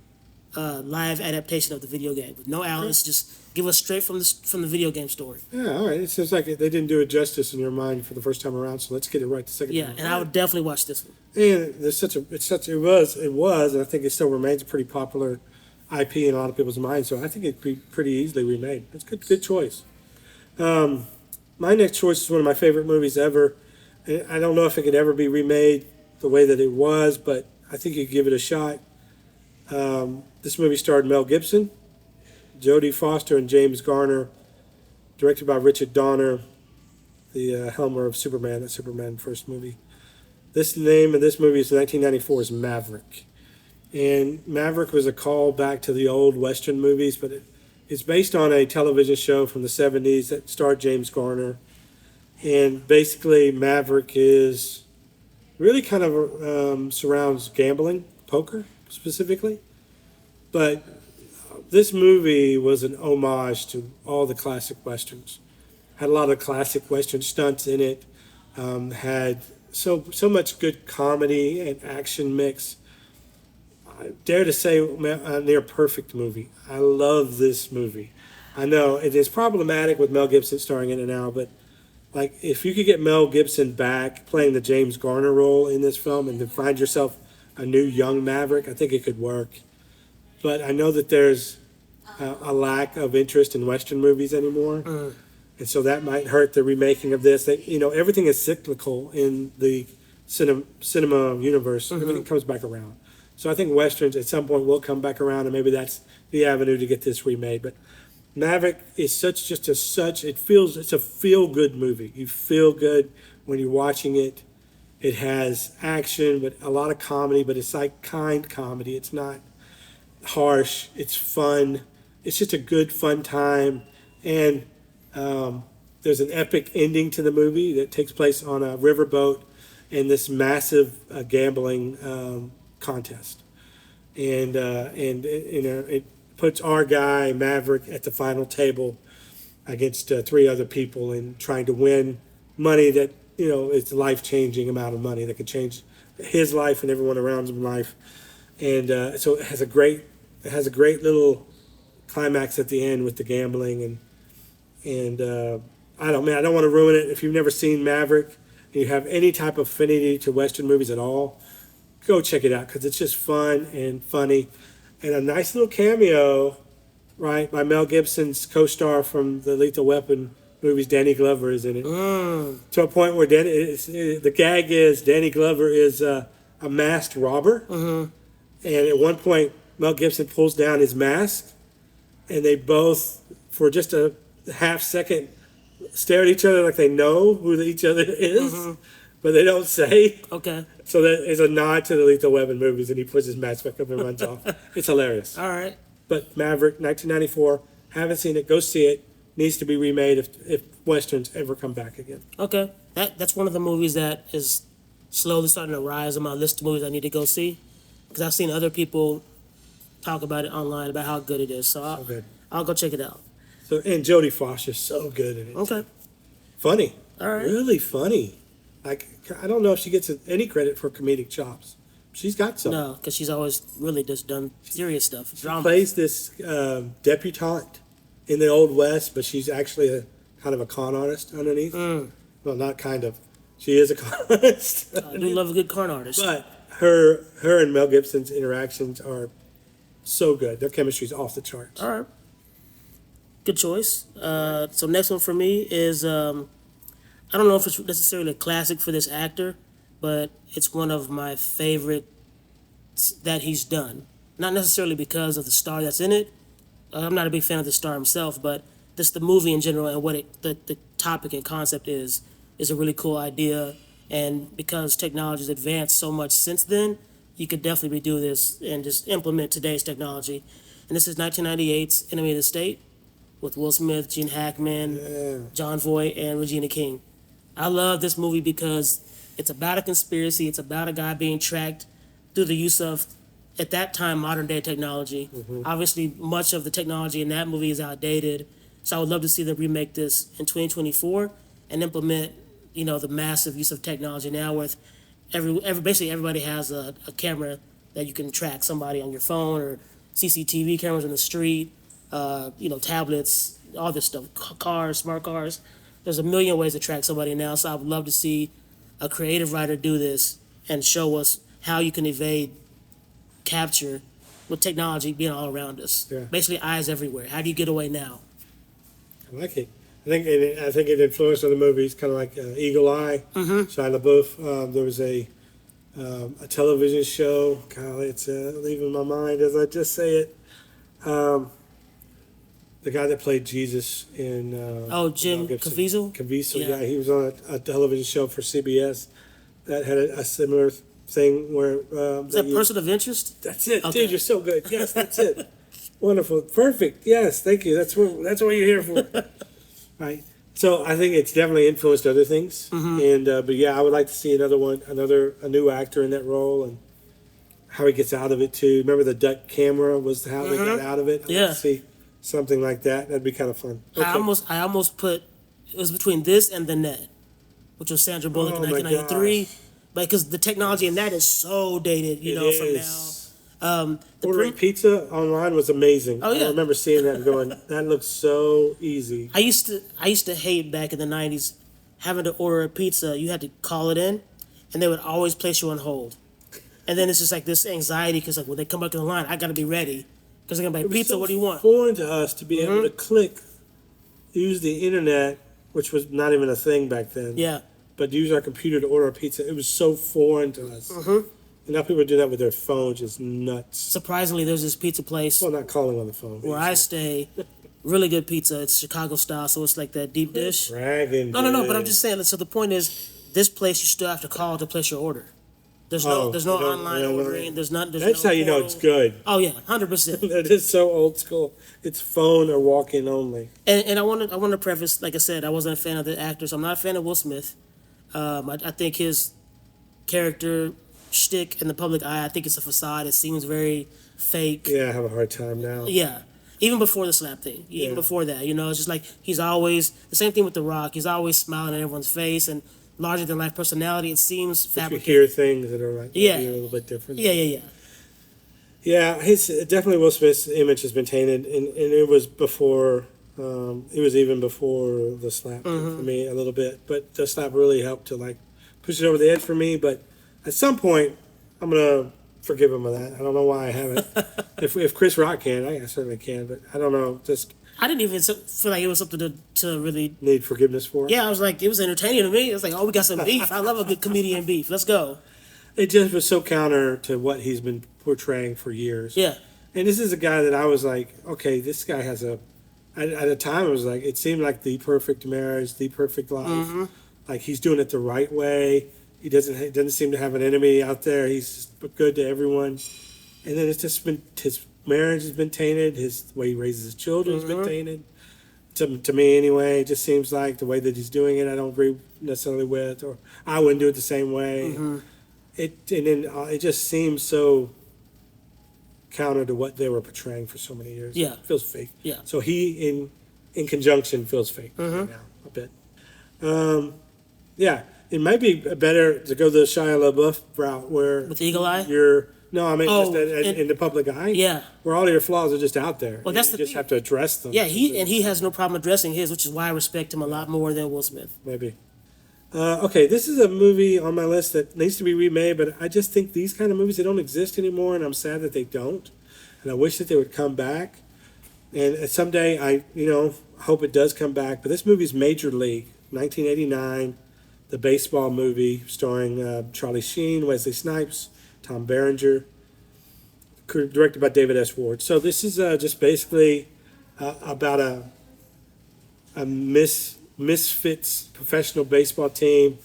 live adaptation of the video game. With no Alice, just give us straight from the video game story. Yeah, all right. It seems like they didn't do it justice in your mind for the first time around, so let's get it right the second Yeah, time. and I would definitely watch this one. And it was, and I think it still remains a pretty popular IP in a lot of people's minds. So I think it could be pretty easily remade. It's good choice. My next choice is one of my favorite movies ever. And I don't know if it could ever be remade the way that it was, but I think you could give it a shot. This movie starred Mel Gibson, Jodie Foster, and James Garner. Directed by Richard Donner, the helmer of Superman, the Superman first movie. This name of this movie is 1994's Maverick. And Maverick was a call back to the old Western movies, but it's based on a television show from the 70s that starred James Garner. And basically, Maverick is really kind of surrounds gambling, poker specifically. But this movie was an homage to all the classic Westerns. Had a lot of classic Western stunts in it. Had so much good comedy and action mix. I dare to say a near perfect movie. I love this movie. I know it is problematic with Mel Gibson starring in it now, but like if you could get Mel Gibson back playing the James Garner role in this film and to find yourself a new young Maverick, I think it could work. But I know that there's a lack of interest in Western movies anymore. And so that might hurt the remaking of this. Everything is cyclical in the cinema universe. Everything comes back around. So I think westerns at some point will come back around, and maybe that's the avenue to get this remade. But Maverick is it's a feel good movie. You feel good when you're watching it. It has action, but a lot of comedy, but it's like kind comedy. It's not harsh. It's fun. It's just a good, fun time. And there's an epic ending to the movie that takes place on a riverboat in this massive gambling contest. And you know, it puts our guy Maverick at the final table against three other people and trying to win money that, you know, it's a life-changing amount of money that could change his life and everyone around his life. And so it has a great little climax at the end with the gambling and I don't want to ruin it. If you've never seen Maverick and you have any type of affinity to Western movies at all, go check it out because it's just fun and funny and a nice little cameo, right, by Mel Gibson's co-star from the Lethal Weapon movies. Danny Glover is in it to a point where the gag is Danny Glover is a masked robber, and at one point Mel Gibson pulls down his mask, and they both, for just a half second, stare at each other like they know who each other is, but they don't say. Okay. So that is a nod to the Lethal Weapon movies, and he puts his mask back up and runs off. It's hilarious. All right. But Maverick, 1994, haven't seen it, go see it. Needs to be remade if Westerns ever come back again. Okay. That's one of the movies that is slowly starting to rise on my list of movies I need to go see. Because I've seen other people talk about it online about how good it is. So I'll go check it out. So and Jodie Foster's so good in it. Okay. Funny. All right. Really funny. Like, I don't know if she gets any credit for comedic chops. She's got some. No, because she's always really just done serious stuff. Drama. Plays this debutante in the Old West, but she's actually a kind of a con artist underneath. Well, not kind of. She is a con artist. I do love a good con artist. But her and Mel Gibson's interactions are so good. Their chemistry's off the charts. All right. Good choice. So next one for me is I don't know if it's necessarily a classic for this actor, but it's one of my favorites that he's done. Not necessarily because of the star that's in it. I'm not a big fan of the star himself, but just the movie in general and what the topic and concept is a really cool idea. And because technology has advanced so much since then, you could definitely redo this and just implement today's technology. And this is 1998's Enemy of the State with Will Smith, Gene Hackman, John Voight, and Regina King. I love this movie because it's about a conspiracy. It's about a guy being tracked through the use of, at that time, modern day technology. Obviously, much of the technology in that movie is outdated. So I would love to see them remake this in 2024 and implement, you know, the massive use of technology now with basically everybody has a camera that you can track somebody on your phone or CCTV cameras in the street, you know, tablets, all this stuff, cars, smart cars. There's a million ways to track somebody now, so I would love to see a creative writer do this and show us how you can evade capture with technology being all around us. Yeah. Basically, eyes everywhere. How do you get away now? I like it. I think it influenced other movies, kind of like Eagle Eye, Shia LaBeouf. There was a television show. God, it's leaving my mind as I just say it. The guy that played Jesus in Jim Caviezel? Caviezel, yeah, he was on a television show for CBS that had a similar thing where Is that Person of Interest? That's it, Okay. dude. You're so good. Yes, that's it. Wonderful, perfect. Yes, thank you. That's what you're here for, right? So I think it's definitely influenced other things, and but yeah, I would like to see a new actor in that role, and how he gets out of it too. Remember the duck camera was how they got out of it. I'd like to see something like that. That'd be kind of fun. Okay. I almost put it was between this and The Net, which was Sandra Bullock in Oh my 1993, because the technology in that is so dated, you know, from now. Ordering pizza online was amazing. Oh, yeah. I remember seeing that and going, that looks so easy. I used to hate back in the 90s having to order a pizza. You had to call it in, and they would always place you on hold. And then it's just like this anxiety because like when they come back to the line, I got to be ready because they're gonna be like, pizza. So What do you want? Foreign to us to be able to use the internet, which was not even a thing back then. Yeah. But use our computer to order a pizza. It was so foreign to us. And now people are doing that with their phones. It's nuts. Surprisingly, there's this pizza place Well, not calling on the phone. where I stay. Really good pizza. It's Chicago style, so it's like that deep dish. Dragon. No. But I'm just saying. So the point is, this place you still have to call to place your order. There's no online ordering. There's not. There's That's no how you know portal. it's good. Oh yeah, 100%. That is so old school. It's phone or walk-in only. And I want to preface, like I said, I wasn't a fan of the actor, so I'm not a fan of Will Smith. I think his character shtick in the public eye, I think it's a facade. It seems very fake. Yeah, I have a hard time now. Yeah. Even before the slap thing, even before that, it's just like he's always the same thing with The Rock. He's always smiling in everyone's face and larger than life personality. It seems You fabricated. hear things that are like Yeah. a little bit different. Yeah. Yeah, his definitely Will Smith's image has been tainted, and it was before. It was even before the slap for me a little bit, but the slap really helped to like push it over the edge for me. But at some point, I'm gonna forgive him of that. I don't know why I haven't. if Chris Rock can, I certainly can, but I don't know. Just I didn't even feel like it was something to really. need forgiveness for. Yeah, I was like, it was entertaining to me. It was like, oh, we got some beef. I love a good comedian beef. Let's go. It just was so counter to what he's been portraying for years. Yeah. And this is a guy that I was like, okay, this guy has a. At the time, it was like it seemed like the perfect marriage, the perfect life. Like he's doing it the right way. He doesn't seem to have an enemy out there. He's good to everyone. And then it's just been his marriage has been tainted. His way he raises his children has been tainted. To me, anyway, it just seems like the way that he's doing it, I don't agree necessarily with, or I wouldn't do it the same way. It just seems so counter to what they were portraying for so many years. Yeah. It feels fake. Yeah. So he in conjunction feels fake right now a bit. Yeah, it might be better to go the Shia LaBeouf route where With Eagle Eye? just in the public eye. Yeah. Where all your flaws are just out there. Well, that's you the just thing. have to address them. Yeah, he has no problem addressing his, which is why I respect him a lot more than Will Smith. Maybe. Okay, this is a movie on my list that needs to be remade, but I just think these kind of movies, they don't exist anymore, and I'm sad that they don't. And I wish that they would come back. And someday, I hope it does come back. But this movie is Major League, 1989, the baseball movie starring Charlie Sheen, Wesley Snipes, Tom Berenger, directed by David S. Ward. So this is just basically about a misfits professional baseball team,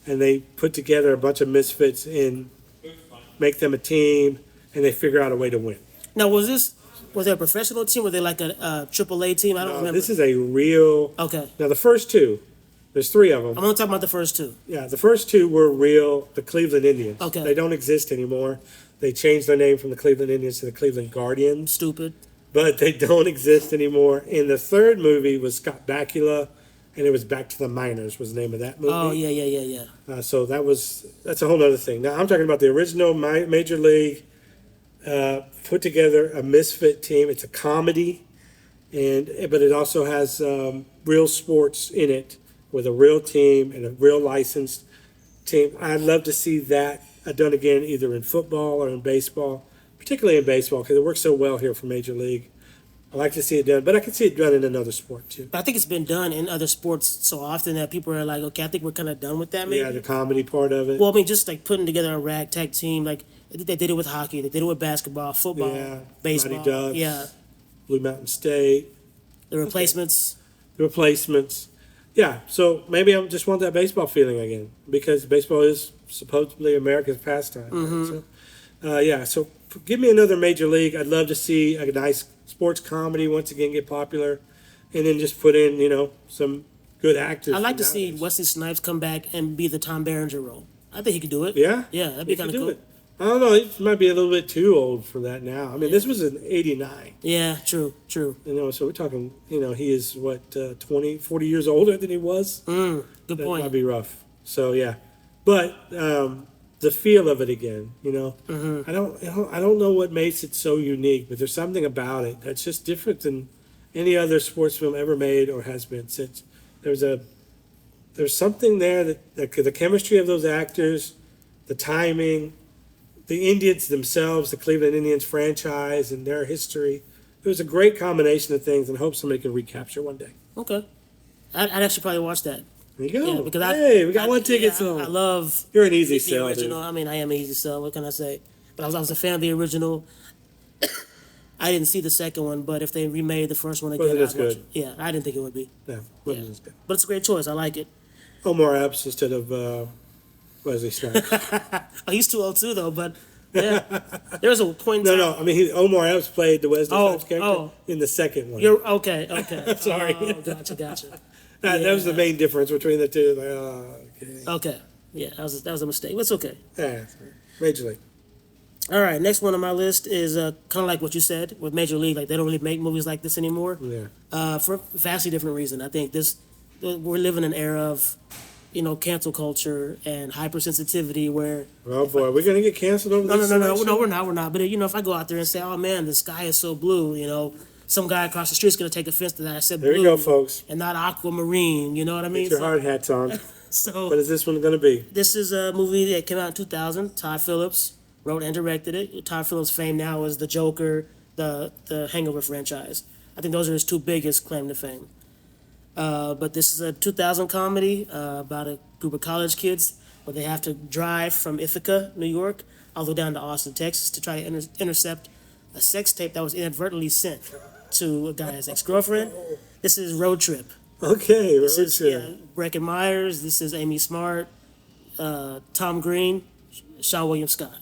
and they put together a bunch of misfits and make them a team, and they figure out a way to win. Now, was there a professional team? Were they like a AAA team? I don't remember. This is a real. Okay. Now the first two, there's three of them. I'm only talking about the first two. Yeah, the first two were real. The Cleveland Indians. Okay. They don't exist anymore. They changed their name from the Cleveland Indians to the Cleveland Guardians. Stupid. But they don't exist anymore. And the third movie was Scott Bakula, and it was Back to the Minors was the name of that movie. Oh, yeah. So that's a whole other thing. Now I'm talking about the original Major League, put together a misfit team. It's a comedy, but it also has real sports in it with a real team and a real licensed team. I'd love to see that done again, either in football or in baseball, particularly in baseball because it works so well here for Major League. I like to see it done, but I can see it done in another sport too. But I think it's been done in other sports so often that people are like, okay, I think we're kind of done with that. Maybe. Yeah, the comedy part of it. Well, I mean, just like putting together a ragtag team, like they did it with hockey, they did it with basketball, football, baseball. Mighty Ducks, Yeah, Blue Mountain State, the replacements. the replacements. Yeah, so maybe I just want that baseball feeling again because baseball is supposedly America's pastime. Right? So give me another Major League. I'd love to see a nice sports comedy once again get popular, and then just put in some good actors. I'd like to from see nowadays. Wesley Snipes come back and be the Tom Berenger role. I think he could do it. Yeah, that'd be He kind could of do cool. it. I don't know. It might be a little bit too old for that now. I mean, this was in '89. Yeah, true. So we're talking. He is what 20, 40 years older than he was. Good That point. might be rough. So yeah, but the feel of it again. I don't know what makes it so unique, but there's something about it that's just different than any other sports film ever made or has been since. There's something there that the chemistry of those actors, the timing, the Indians themselves, the Cleveland Indians franchise and their history. It was a great combination of things, and I hope somebody can recapture one day. Okay. I'd actually probably watch that. There you go. Yeah, because Hey, we got one ticket I sold. love You're an easy the sell, original. dude. I mean, I am an easy sell. What can I say? But I was a fan of the original. I didn't see the second one, but if they remade the first one again, Wasn't as I'd watch good. it. Yeah, I didn't think it would be. No, Yeah, wasn't as good. but it's a great choice. I like it. Omar Epps instead of Wesley Snipes. Oh, he's too old too, though. But yeah, there was a point. No, In no. time, I mean, Omar Epps played the Wesley Oh, Snipes character oh. in the second one. You're okay. Okay. Sorry. Oh, gotcha. That was the Yeah. main difference between the two. Like, oh, okay. Okay. Yeah, that was a mistake. But it's okay. Yeah, Major League. All right, next one on my list is kind of like what you said with Major League. Like they don't really make movies like this anymore. Yeah. For a vastly different reason. I think we're living in an era of, cancel culture and hypersensitivity where. Oh boy, we're gonna get canceled over No, this. no, we're not. But if I go out there and say, "Oh man, the sky is so blue," some guy across the street is gonna take offense to that. I said There blue you go, folks. and not aquamarine. You know what I mean? Get your hard hats on. So What is this one gonna be? this is a movie that came out in 2000. Todd Phillips wrote and directed it. Todd Phillips' fame now is the Joker, the Hangover franchise. I think those are his two biggest claim to fame. But this is a 2000 comedy about a group of college kids where they have to drive from Ithaca, New York, all the way down to Austin, Texas, to try to intercept a sex tape that was inadvertently sent to a guy's ex-girlfriend. This is Road Trip. Okay, This is Richard. Breckin Myers. This is Amy Smart, Tom Green, Sean William Scott,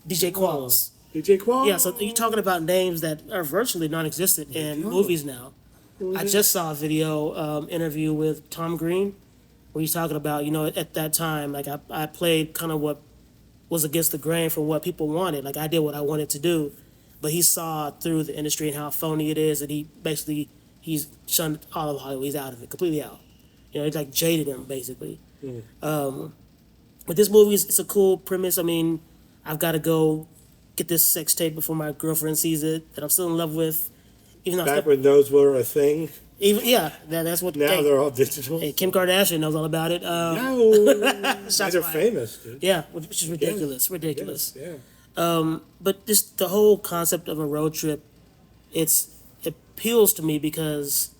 DJ Qualls. DJ Qual. Yeah, so you're talking about names that are virtually non-existent in movies now. I just saw a video interview with Tom Green where he's talking about, at that time, like I played kind of what was against the grain for what people wanted. Like I did what I wanted to do, but he saw through the industry and how phony it is, and he's shunned all of Hollywood. He's out of it, completely out. It's like jaded him basically. But this movie it's a cool premise. I mean, I've got to go get this sex tape before my girlfriend sees it that I'm still in love with. Even though Back when those were a thing. that's what. Now Hey, they're all digital. hey, Kim Kardashian knows all about it. No, Shots they're fired. famous, dude. Yeah, which is ridiculous. Yeah. But just the whole concept of a road trip, it appeals to me because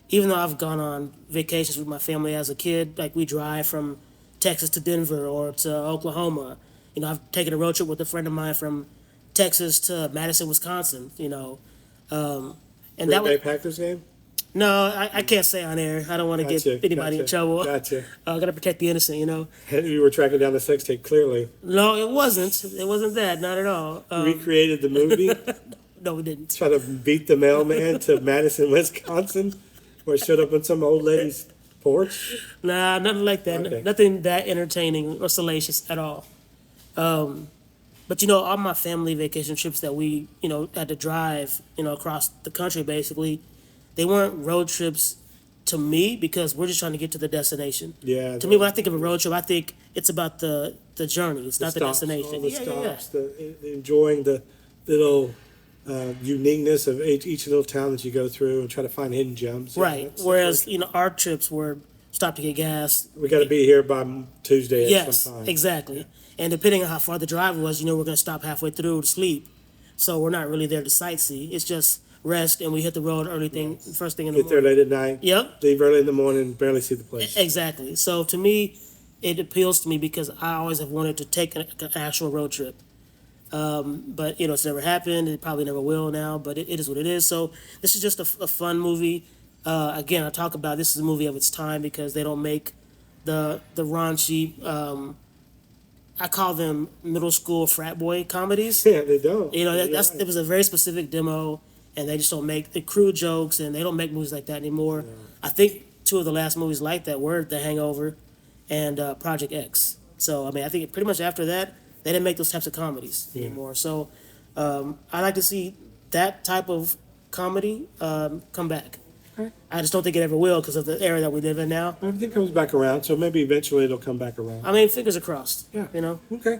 even though I've gone on vacations with my family as a kid, like we drive from Texas to Denver or to Oklahoma. I've taken a road trip with a friend of mine from Texas to Madison, Wisconsin. And that Green Bay was Packers game. no, I can't say on air. I don't want to get anybody in trouble. Gotcha. I gotta protect the innocent. You were tracking down the sex tape. Clearly, No, it wasn't. It wasn't that. Not at all. recreated the movie. No, we didn't. Try to beat the mailman to Madison, Wisconsin, where it showed up on some old lady's porch. Nah, nothing like that. Okay. Nothing that entertaining or salacious at all. But all my family vacation trips that we had to drive across the country basically, they weren't road trips to me because we're just trying to get to the destination. Yeah. To me, when I think of a road trip, I think it's about the journey. It's not the stops, destination. all the Yeah. stops, enjoying the little uniqueness of each little town that you go through and try to find hidden gems. Yeah, Right. that's- Whereas our trips were stop to get gas. we got to be here by Tuesday at Yes, some time. exactly. And depending on how far the drive was, we're going to stop halfway through to sleep. So we're not really there to sightsee. It's just rest and we hit the road first thing in the Get there morning. late at night. Yep, Leave early in the morning. Barely see the place. exactly. So to me, it appeals to me because I always have wanted to take an actual road trip. But it's never happened. It probably never will now. But it is what it is. So this is just a fun movie. Again, I talk about this is a movie of its time because they don't make the raunchy. I call them middle school frat boy comedies. Yeah, they don't. You're It right. was a very specific demo, and they just don't make the crude jokes, and they don't make movies like that anymore. I think two of the last movies like that were The Hangover and Project X. So I think pretty much after that, they didn't make those types of comedies anymore. So I like to see that type of comedy come back. I just don't think it ever will because of the era that we live in now. Everything comes back around, so maybe eventually it'll come back around. Fingers are crossed. Yeah. Okay.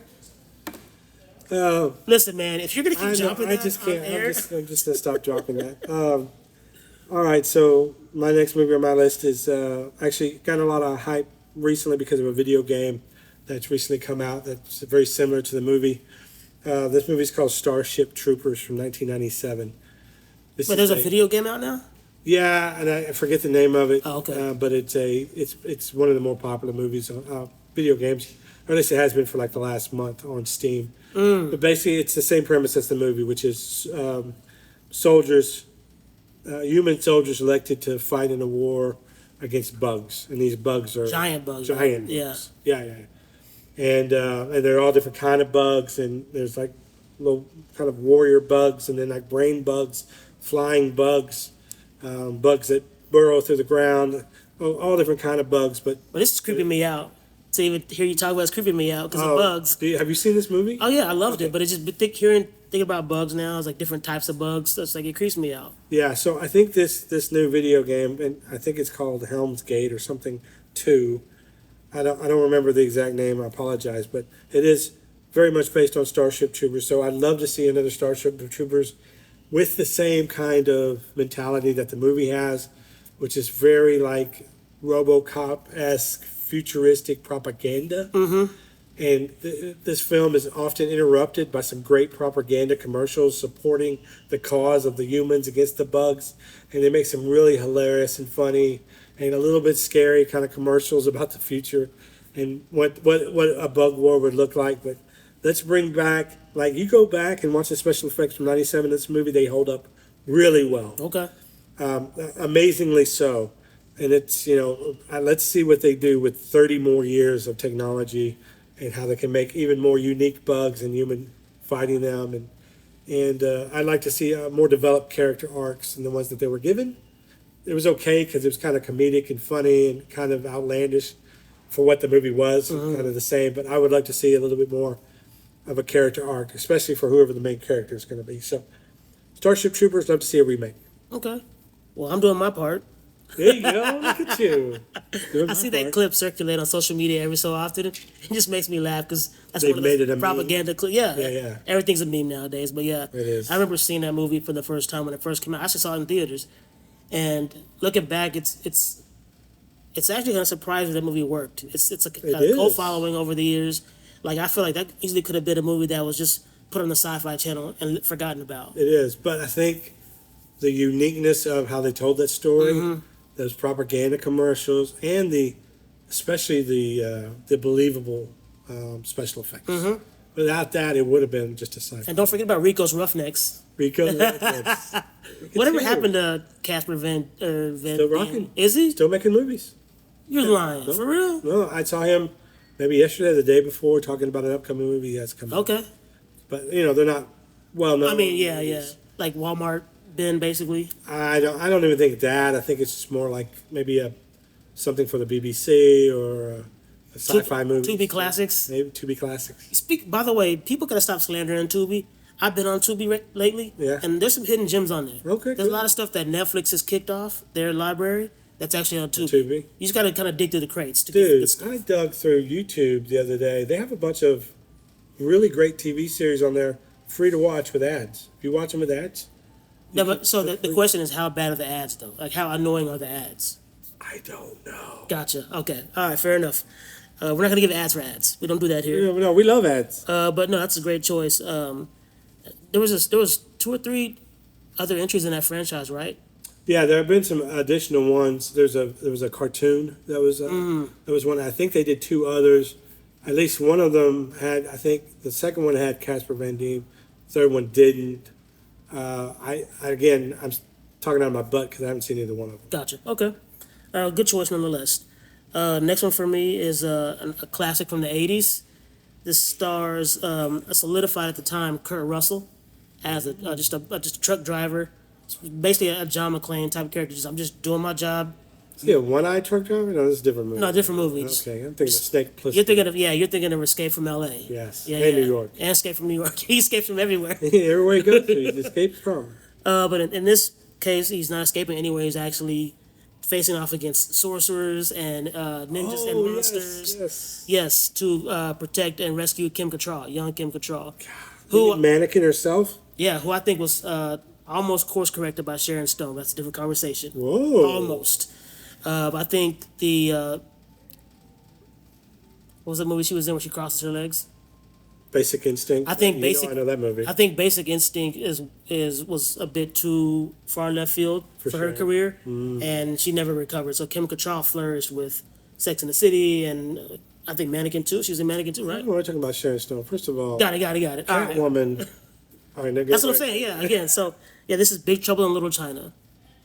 Okay. Listen, man, if you're gonna keep I know, jumping I that just on can't. air, I'm just gonna stop dropping that. All right, so my next movie on my list is actually got a lot of hype recently because of a video game that's recently come out that's very similar to the movie. This movie is called Starship Troopers from 1997. but there's a video game out now. Yeah, and I forget the name of it. Oh, okay. But it's one of the more popular movies on video games. Or at least it has been for like the last month on Steam. But basically, it's the same premise as the movie, which is soldiers, human soldiers elected to fight in a war against bugs, and these bugs are Giant bugs. Right? giant Yeah. bugs. Yeah. And they're all different kind of bugs, and there's like little kind of warrior bugs, and then like brain bugs, flying bugs, bugs that burrow through the ground, all different kind of bugs. But But this is creeping me out. To even hear you talk about it's creeping me out because of bugs. have you seen this movie? Oh yeah, I loved it, but it's just thinking about bugs now. It's like different types of bugs. So it's like it creeps me out. Yeah, so I think this new video game, and I think it's called Helm's Gate or something 2. I don't remember the exact name. I apologize, but it is very much based on Starship Troopers. So I'd love to see another Starship Troopers with the same kind of mentality that the movie has, which is very like RoboCop-esque futuristic propaganda. And this film is often interrupted by some great propaganda commercials supporting the cause of the humans against the bugs. And they make some really hilarious and funny and a little bit scary kind of commercials about the future and what a bug war would look like. But let's bring back, like, you go back and watch the special effects from '97. This movie, they hold up really well, Okay. amazingly so. And it's, let's see what they do with 30 more years of technology and how they can make even more unique bugs and human fighting them. And I'd like to see more developed character arcs than the ones that they were given. It was okay because it was kind of comedic and funny and kind of outlandish for what the movie was, kind of the same. But I would like to see a little bit more of a character arc, especially for whoever the main character is going to be. So, Starship Troopers, love to see a remake. Okay. Well, I'm doing my part. There you go. Look at you. I see that clip circulate on social media every so often. It just makes me laugh because that's They've one of made it the a meme. propaganda clips. Yeah. Yeah. Everything's a meme nowadays. But yeah, It is. I remember seeing that movie for the first time when it first came out. I actually saw it in theaters. And looking back, it's actually kind of surprising that movie worked. It's a is. cult following over the years. Like I feel like that easily could have been a movie that was just put on the Sci-Fi Channel and forgotten about. It is. But I think the uniqueness of how they told that story, those propaganda commercials, and especially the believable special effects. Without that, it would have been just a sci-fi. And don't forget about Rico's Roughnecks. Because Whatever happened to Casper Van Still rocking. Dien? Is he? Still making movies. You're lying. For real? No, I saw him maybe yesterday, or the day before, talking about an upcoming movie he has coming. Okay. But they're not well known. I mean, yeah. Like Walmart Ben, basically. I don't even think that. I think it's just more like maybe something for the BBC or a sci-fi movie. Tubi Classics. Maybe Tubi Classics. By the way, people gotta stop slandering Tubi. I've been on Tubi lately, Yeah. and there's some hidden gems on there. Okay, There's good. a lot of stuff that Netflix has kicked off their library that's actually on Tubi. Tubi. You just gotta kind of dig through the crates to get the Dude, good stuff. I dug through YouTube the other day. They have a bunch of really great TV series on there, free to watch with ads. If you watch them with ads, No, but so the question is, how bad are the ads though? Like, how annoying are the ads? I don't know. Gotcha. Okay. All right. Fair enough. We're not gonna give ads for ads. We don't do that here. No, we love ads. But no, that's a great choice. There was 2 or 3 other entries in that franchise, right? Yeah, there have been some additional ones. There was a cartoon that was one. I think they did 2 others. At least one of them had. I think the second one had Casper Van Dien. The third one didn't. I'm talking out of my butt because I haven't seen either one of them. Gotcha. Okay. Good choice nonetheless. Next one for me is a classic from the '80s. This stars a solidified at the time Kurt Russell as just a truck driver. It's basically a John McClane type of character. I'm just doing my job. Yeah, one-eyed truck driver. No, this is a different movie. No, different movies. Okay, I'm thinking of Snake Plissken. You're thinking of Escape from L.A. Yes, Yeah, and New York. And Escape from New York. He escapes from everywhere. Everywhere he goes to, he escapes from. But in this case, he's not escaping anywhere. He's actually facing off against sorcerers and ninjas and monsters. Yes, to protect and rescue Kim Cattrall, young Kim Cattrall. Who mannequin herself? Yeah, who I think was almost course corrected by Sharon Stone. That's a different conversation. Whoa. Almost. I think what was the movie she was in where she crosses her legs? Basic Instinct. I think I know that movie I think Basic Instinct is was a bit too far left field for for her sure. career, and she never recovered. So Kim Cattrall flourished with Sex in the City, and I think Mannequin too. She was in Mannequin too, right? We're talking about Sharon Stone. First of all, Got it. All right. Catwoman. All right, now That's what I'm saying. Yeah. Again, so yeah, this is Big Trouble in Little China.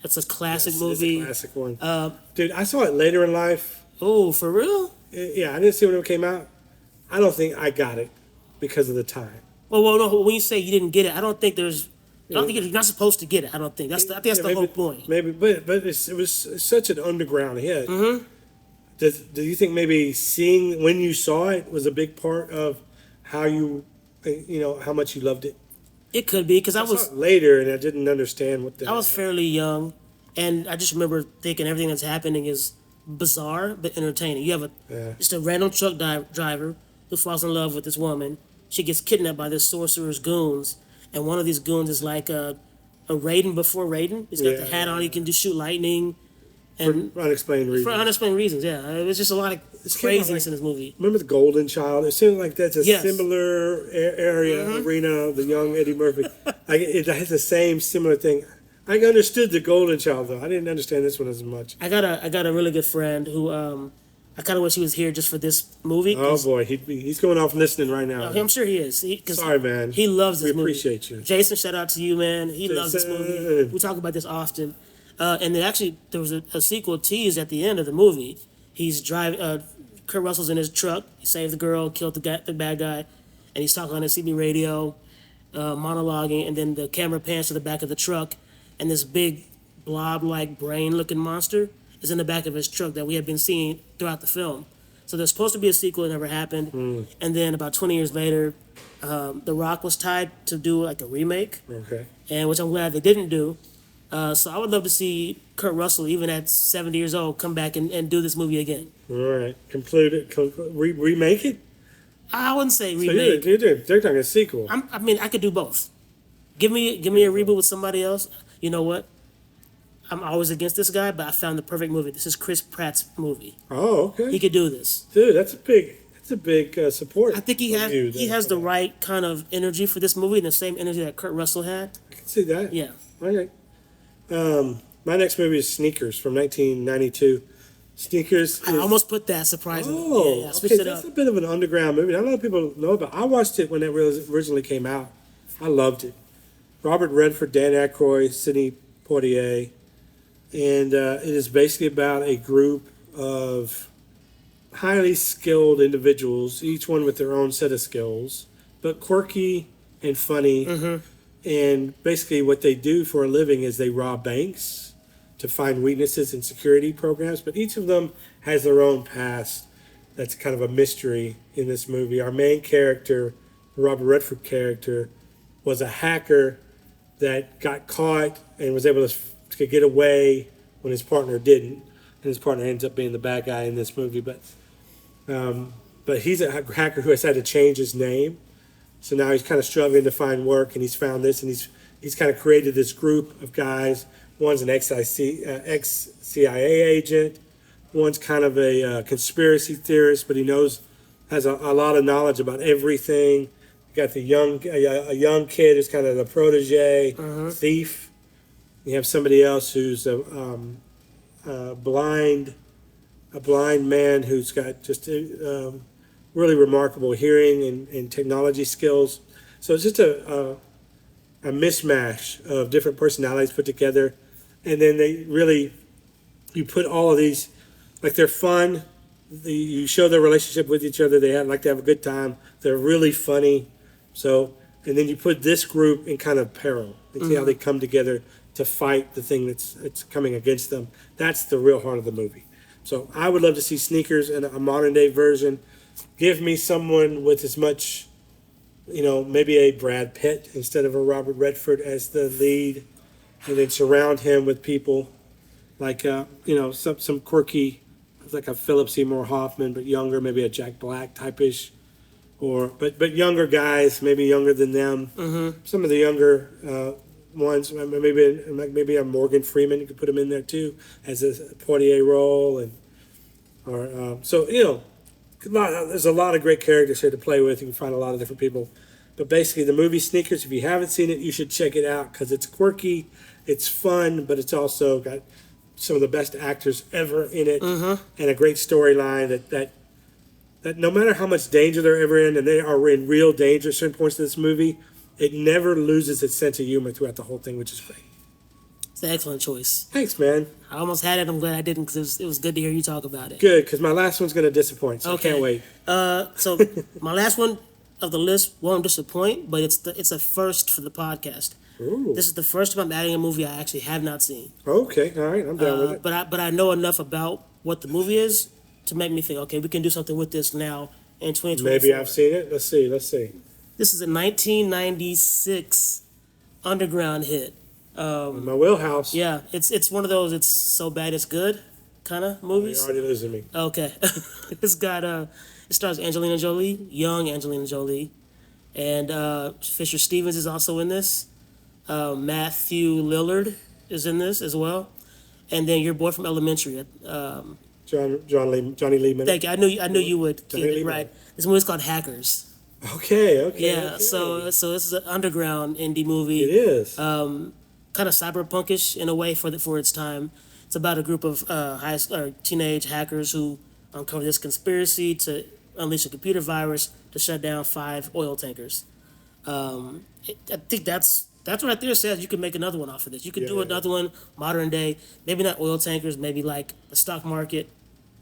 It's a classic movie. It's a classic one. Dude, I saw it later in life. Oh, for real? Yeah, I didn't see it when it came out. I don't think I got it because of the time. Well, no. When you say you didn't get it, I don't think there's. I don't think you're not supposed to get it. I don't think I think that's the whole point. Maybe, but it was such an underground hit. Mm-hmm. Do you think maybe seeing when you saw it was a big part of how how much you loved it? It could be because I saw was it later and I didn't understand what the. I was fairly young, and I just remember thinking everything that's happening is bizarre but entertaining. You have just a random truck driver who falls in love with this woman. She gets kidnapped by this sorcerer's goons, and one of these goons is like a Raiden before Raiden. He's got the hat on. He can just shoot lightning, and for unexplained reasons. for unexplained reasons. Yeah, it was just a lot of craziness in this movie. Remember the Golden Child? It seems like that's a Yes. similar area, arena. The young Eddie Murphy. It has the same similar thing. I understood the Golden Child though. I didn't understand this one as much. I got a really good friend who I kind of wish he was here just for this movie. Oh boy, he's going off listening right now. I'm sure he is. Sorry, man. He loves this movie. We appreciate you. Jason, shout out to you, man. He loves this movie. We talk about this often. And there was a sequel teased at the end of the movie. He's driving. Kurt Russell's in his truck. He saved the girl, killed the bad guy, and he's talking on the CB radio, monologuing. And then the camera pans to the back of the truck, and this big blob-like brain-looking monster is in the back of his truck that we have been seeing throughout the film. So there's supposed to be a sequel. It never happened. And then about 20 years later, The Rock was tied to do like a remake. Okay. And which I'm glad they didn't do. So I would love to see Kurt Russell, even at 70 years old, come back and do this movie again. All right. Remake it? I wouldn't say So remake. they're talking a sequel. I mean, I could do both. Give me a reboot with somebody else. You know what? I'm always against this guy, but I found the perfect movie. This is Chris Pratt's movie. Oh, okay. He could do this. Dude, that's a big support. I think he has the right kind of energy for this movie, and the same energy that Kurt Russell had. I can see that. Yeah. Okay. My next movie is Sneakers from 1992. Sneakers. I almost put that surprisingly. Oh, Yeah, I switched okay. it up. That's a bit of an underground movie. Not a lot of people know about. I watched it when it originally came out. I loved it. Robert Redford, Dan Aykroyd, Sidney Poitier, and it is basically about a group of highly skilled individuals, each one with their own set of skills, but quirky and funny. And basically, what they do for a living is they rob banks to find weaknesses in security programs. But each of them has their own past. That's kind of a mystery in this movie. Our main character, the Robert Redford character, was a hacker that got caught and was able to get away when his partner didn't. And his partner ends up being the bad guy in this movie. But he's a hacker who has had to change his name. So now he's kind of struggling to find work, and he's found this, and he's kind of created this group of guys. One's an ex-CIA agent. One's kind of a conspiracy theorist, but he has a lot of knowledge about everything. You got a young kid who's kind of the protege, thief. You have somebody else who's a blind man who's got just really remarkable hearing and technology skills. So it's just a mishmash of different personalities put together. And then you put all of these, like they're fun. You show their relationship with each other. They like to have a good time. They're really funny. So, and then you put this group in kind of peril and see how they come together to fight the thing that's coming against them. That's the real heart of the movie. So I would love to see Sneakers in a modern day version. Give me someone with as much, maybe a Brad Pitt instead of a Robert Redford as the lead, and then surround him with people like, some quirky, like a Philip Seymour Hoffman, but younger, maybe a Jack Black type-ish, but younger guys, maybe younger than them. Some of the younger ones, maybe a Morgan Freeman, you could put him in there too as a Poitier role, there's a lot of great characters here to play with. You can find a lot of different people. But basically, the movie Sneakers, if you haven't seen it, you should check it out because it's quirky, it's fun, but it's also got some of the best actors ever in it and a great storyline that no matter how much danger they're ever in, and they are in real danger at certain points of this movie, it never loses its sense of humor throughout the whole thing, which is great. It's an excellent choice. Thanks, man. I almost had it. I'm glad I didn't because it was good to hear you talk about it. Good, because my last one's going to disappoint, so Okay. I can't wait. So my last one of the list won't disappoint, but it's a first for the podcast. Ooh. This is the first time I'm adding a movie I actually have not seen. Okay, all right, I'm down with it. But I know enough about what the movie is to make me think, okay, we can do something with this now in 2024. Maybe I've seen it. Let's see. This is a 1996 underground hit. My wheelhouse. Yeah, it's one of those it's so bad it's good kind of movies. You're already losing me. Okay. It's got it stars Angelina Jolie, young Angelina Jolie, and Fisher Stevens is also in this. Matthew Lillard is in this as well, and then your boy from Elementary. Johnny Lee. Thank you. I knew you would Johnny get it Lee right. This movie's called Hackers. Okay. Yeah. Okay. So this is an underground indie movie. It is. Kind of cyberpunkish in a way for its time. It's about a group of teenage hackers who uncover this conspiracy to unleash a computer virus to shut down 5 oil tankers. I think that's right there says you can make another one off of this. You could do another one modern day, maybe not oil tankers, maybe like the stock market,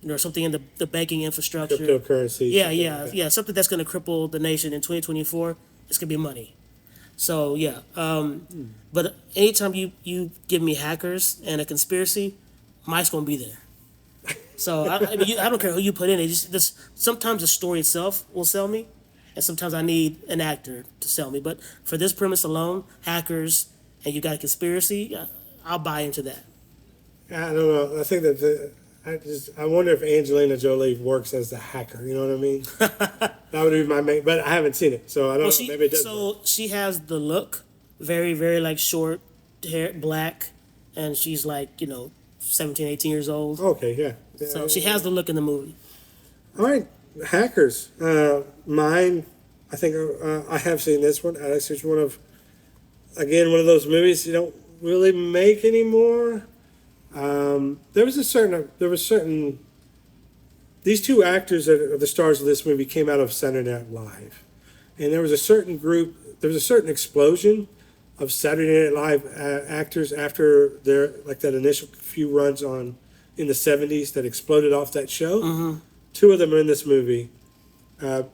or something in the banking infrastructure. Cryptocurrency. Yeah, something that's going to cripple the nation in 2024. It's going to be money. So yeah, but anytime you give me hackers and a conspiracy, Mike's gonna be there. So I don't care who you put in it. Just sometimes the story itself will sell me, and sometimes I need an actor to sell me. But for this premise alone, hackers, and you got a conspiracy, I'll buy into that. I don't know. I think that I wonder if Angelina Jolie works as the hacker. You know what I mean? That would be my main. But I haven't seen it, so I don't know. Maybe it does. So she has the look, very very like short hair, black, and she's like 17, 18 years old. Okay, yeah. So she has the look in the movie. All right, hackers. Mine. I think I have seen this one. It's one of those movies you don't really make anymore. There was certain. These two actors that are the stars of this movie came out of Saturday Night Live, and there was a certain group. There was a certain explosion of Saturday Night Live actors after that initial few runs in the '70s that exploded off that show. Mm-hmm. 2 of them are in this movie: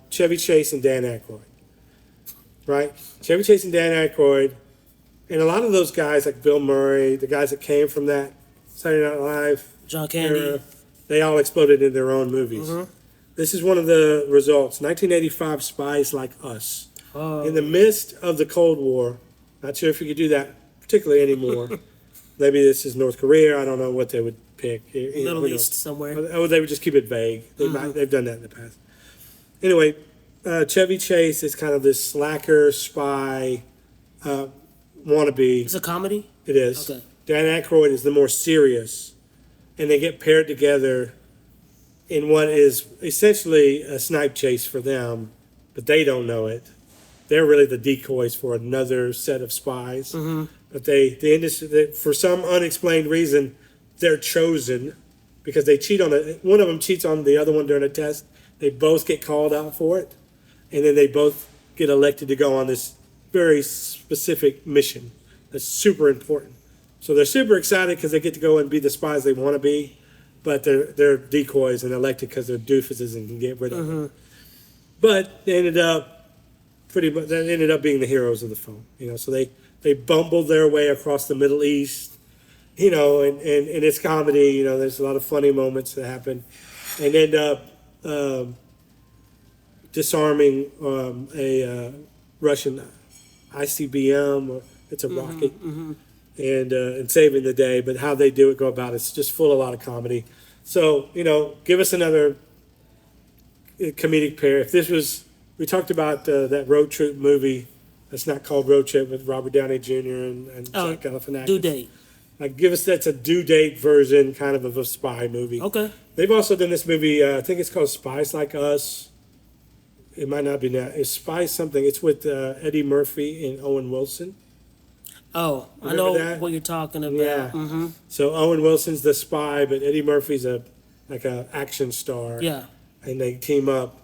Chevy Chase and Dan Aykroyd. Right, Chevy Chase and Dan Aykroyd, and a lot of those guys like Bill Murray, the guys that came from that Saturday Night Live John Candy. era, they all exploded in their own movies. Mm-hmm. This is one of the results. 1985 Spies Like Us. Oh. In the midst of the Cold War, not sure if you could do that particularly anymore. Maybe this is North Korea. I don't know what they would pick. Middle East somewhere. Oh, they would just keep it vague. They've done that in the past. Anyway, Chevy Chase is kind of this slacker spy wannabe. It's a comedy? It is. Okay. Dan Aykroyd is the more serious, and they get paired together in what is essentially a snipe chase for them, but they don't know it. They're really the decoys for another set of spies. Mm-hmm. But they for some unexplained reason, they're chosen because they cheat on it. One of them cheats on the other one during a test. They both get called out for it, and then they both get elected to go on this very specific mission that's super important. So they're super excited because they get to go and be the spies they want to be, but they're decoys and elected because they're doofuses and can get rid of them. But they ended up being the heroes of the film. So they bumbled their way across the Middle East. And it's comedy. There's a lot of funny moments that happen, and end up disarming a Russian ICBM. It's a rocket. And saving the day, but how they do it, go about it's just full of a lot of comedy. So, give us another comedic pair. If this was, we talked about that road trip movie that's not called Road Trip with Robert Downey Jr. and Zach Galifianakis. Due Date. That's a due date version kind of a spy movie. Okay. They've also done this movie. I think it's called Spies Like Us. It might not be now. It's Spies something. It's with Eddie Murphy and Owen Wilson. Oh, I Remember know that? what you're talking about. Yeah. Mm-hmm. So Owen Wilson's the spy, but Eddie Murphy's a action star. Yeah. And they team up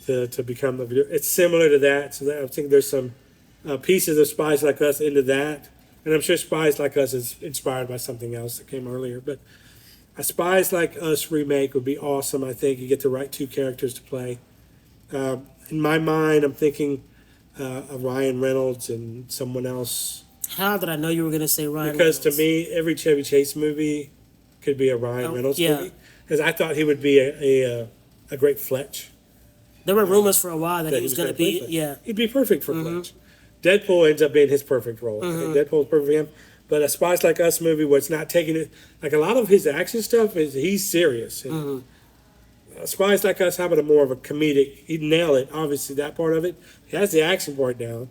to become a video. It's similar to that. So I think there's some pieces of Spies Like Us into that. And I'm sure Spies Like Us is inspired by something else that came earlier. But a Spies Like Us remake would be awesome. I think you get the right two characters to play. In my mind, I'm thinking of Ryan Reynolds and someone else. How did I know you were going to say Ryan Because Reynolds? to me, every Chevy Chase movie could be a Ryan Reynolds yeah. movie. Because I thought he would be a great Fletch. There were rumors for a while that That he was going to gonna play be, Fletch. yeah. He'd be perfect for Fletch. Deadpool ends up being his perfect role. I think Deadpool's perfect for him. But a Spies Like Us movie where it's not taking it, like a lot of his action stuff is he's serious. And Spies Like Us, how about a more of a comedic? He'd nail it, obviously, that part of it. He has the action part down.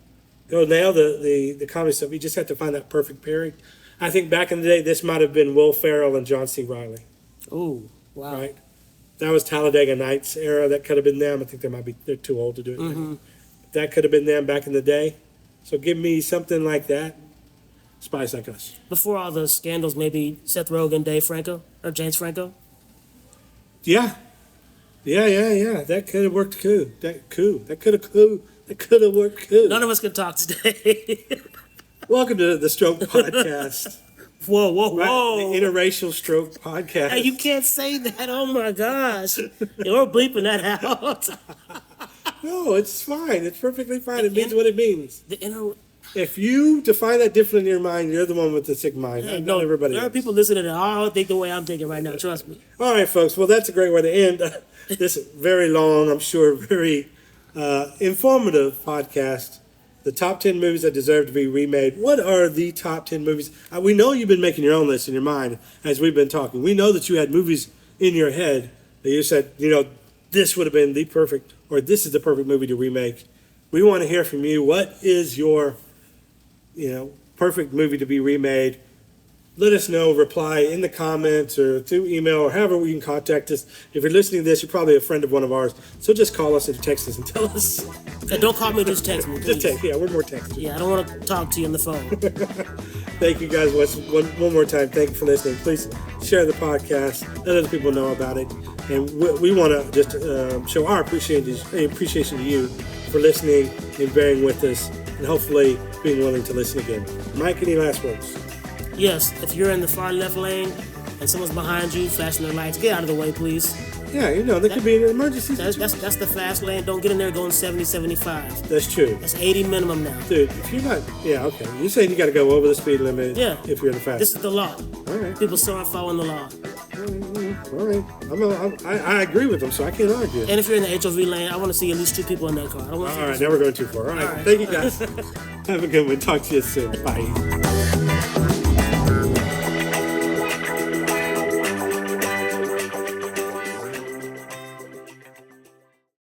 He'll nail the comedy stuff. You just have to find that perfect pairing. I think back in the day, this might have been Will Ferrell and John C. Reilly, Ooh, wow. right? That was Talladega Nights era. That could have been them. I think they're too old to do it now. That could have been them back in the day. So give me something like that. Spies Like Us. Before all the scandals, maybe Seth Rogen, Dave Franco, or James Franco? Yeah. That could have worked too. That could have worked too. None of us can talk today. Welcome to the Stroke Podcast. Whoa, whoa, Right? whoa. The Interracial Stroke Podcast. Hey, you can't say that. Oh my gosh. You're bleeping that out. No, it's fine. It's perfectly fine. It means what it means. The inner. If you define that differently in your mind, you're the one with the sick mind. Hey, Not everybody there are else. people listening that all think the way I'm thinking right now. Trust me. All right, folks. Well, that's a great way to end this very long, I'm sure, very informative podcast. The top 10 movies that deserve to be remade. What are the top 10 movies? We know you've been making your own list in your mind as we've been talking. We know that you had movies in your head that you said, this would have been the perfect, or this is the perfect movie to remake. We want to hear from you. What is your, perfect movie to be remade? Let us know. Reply in the comments or through email or however you can contact us. If you're listening to this, you're probably a friend of one of ours. So just call us and text us and tell us. Hey, don't call me, just text me, please. Just text. Yeah, we're more texting. Yeah, I don't want to talk to you on the phone. Thank you guys one more time. Thank you for listening. Please share the podcast. Let other people know about it. And we want to just show our appreciation to you for listening and bearing with us and hopefully being willing to listen again. Mike, any last words? Yes, if you're in the far left lane and someone's behind you, flashing their lights, get out of the way, please. Yeah, there could be an emergency situation. That's the fast lane. Don't get in there going 70, 75. That's true. That's 80 minum now. Dude, if you're not, okay. You're saying you got to go over the speed limit Yeah. if you're in the fast. This is the law. All right. People still aren't following the law. All right. I agree with them, so I can't argue. And if you're in the HOV lane, I want to see at least 2 people in that car. I don't want to All right, now we're going too far. All right. Thank you guys. Have a good one. Talk to you soon. Bye.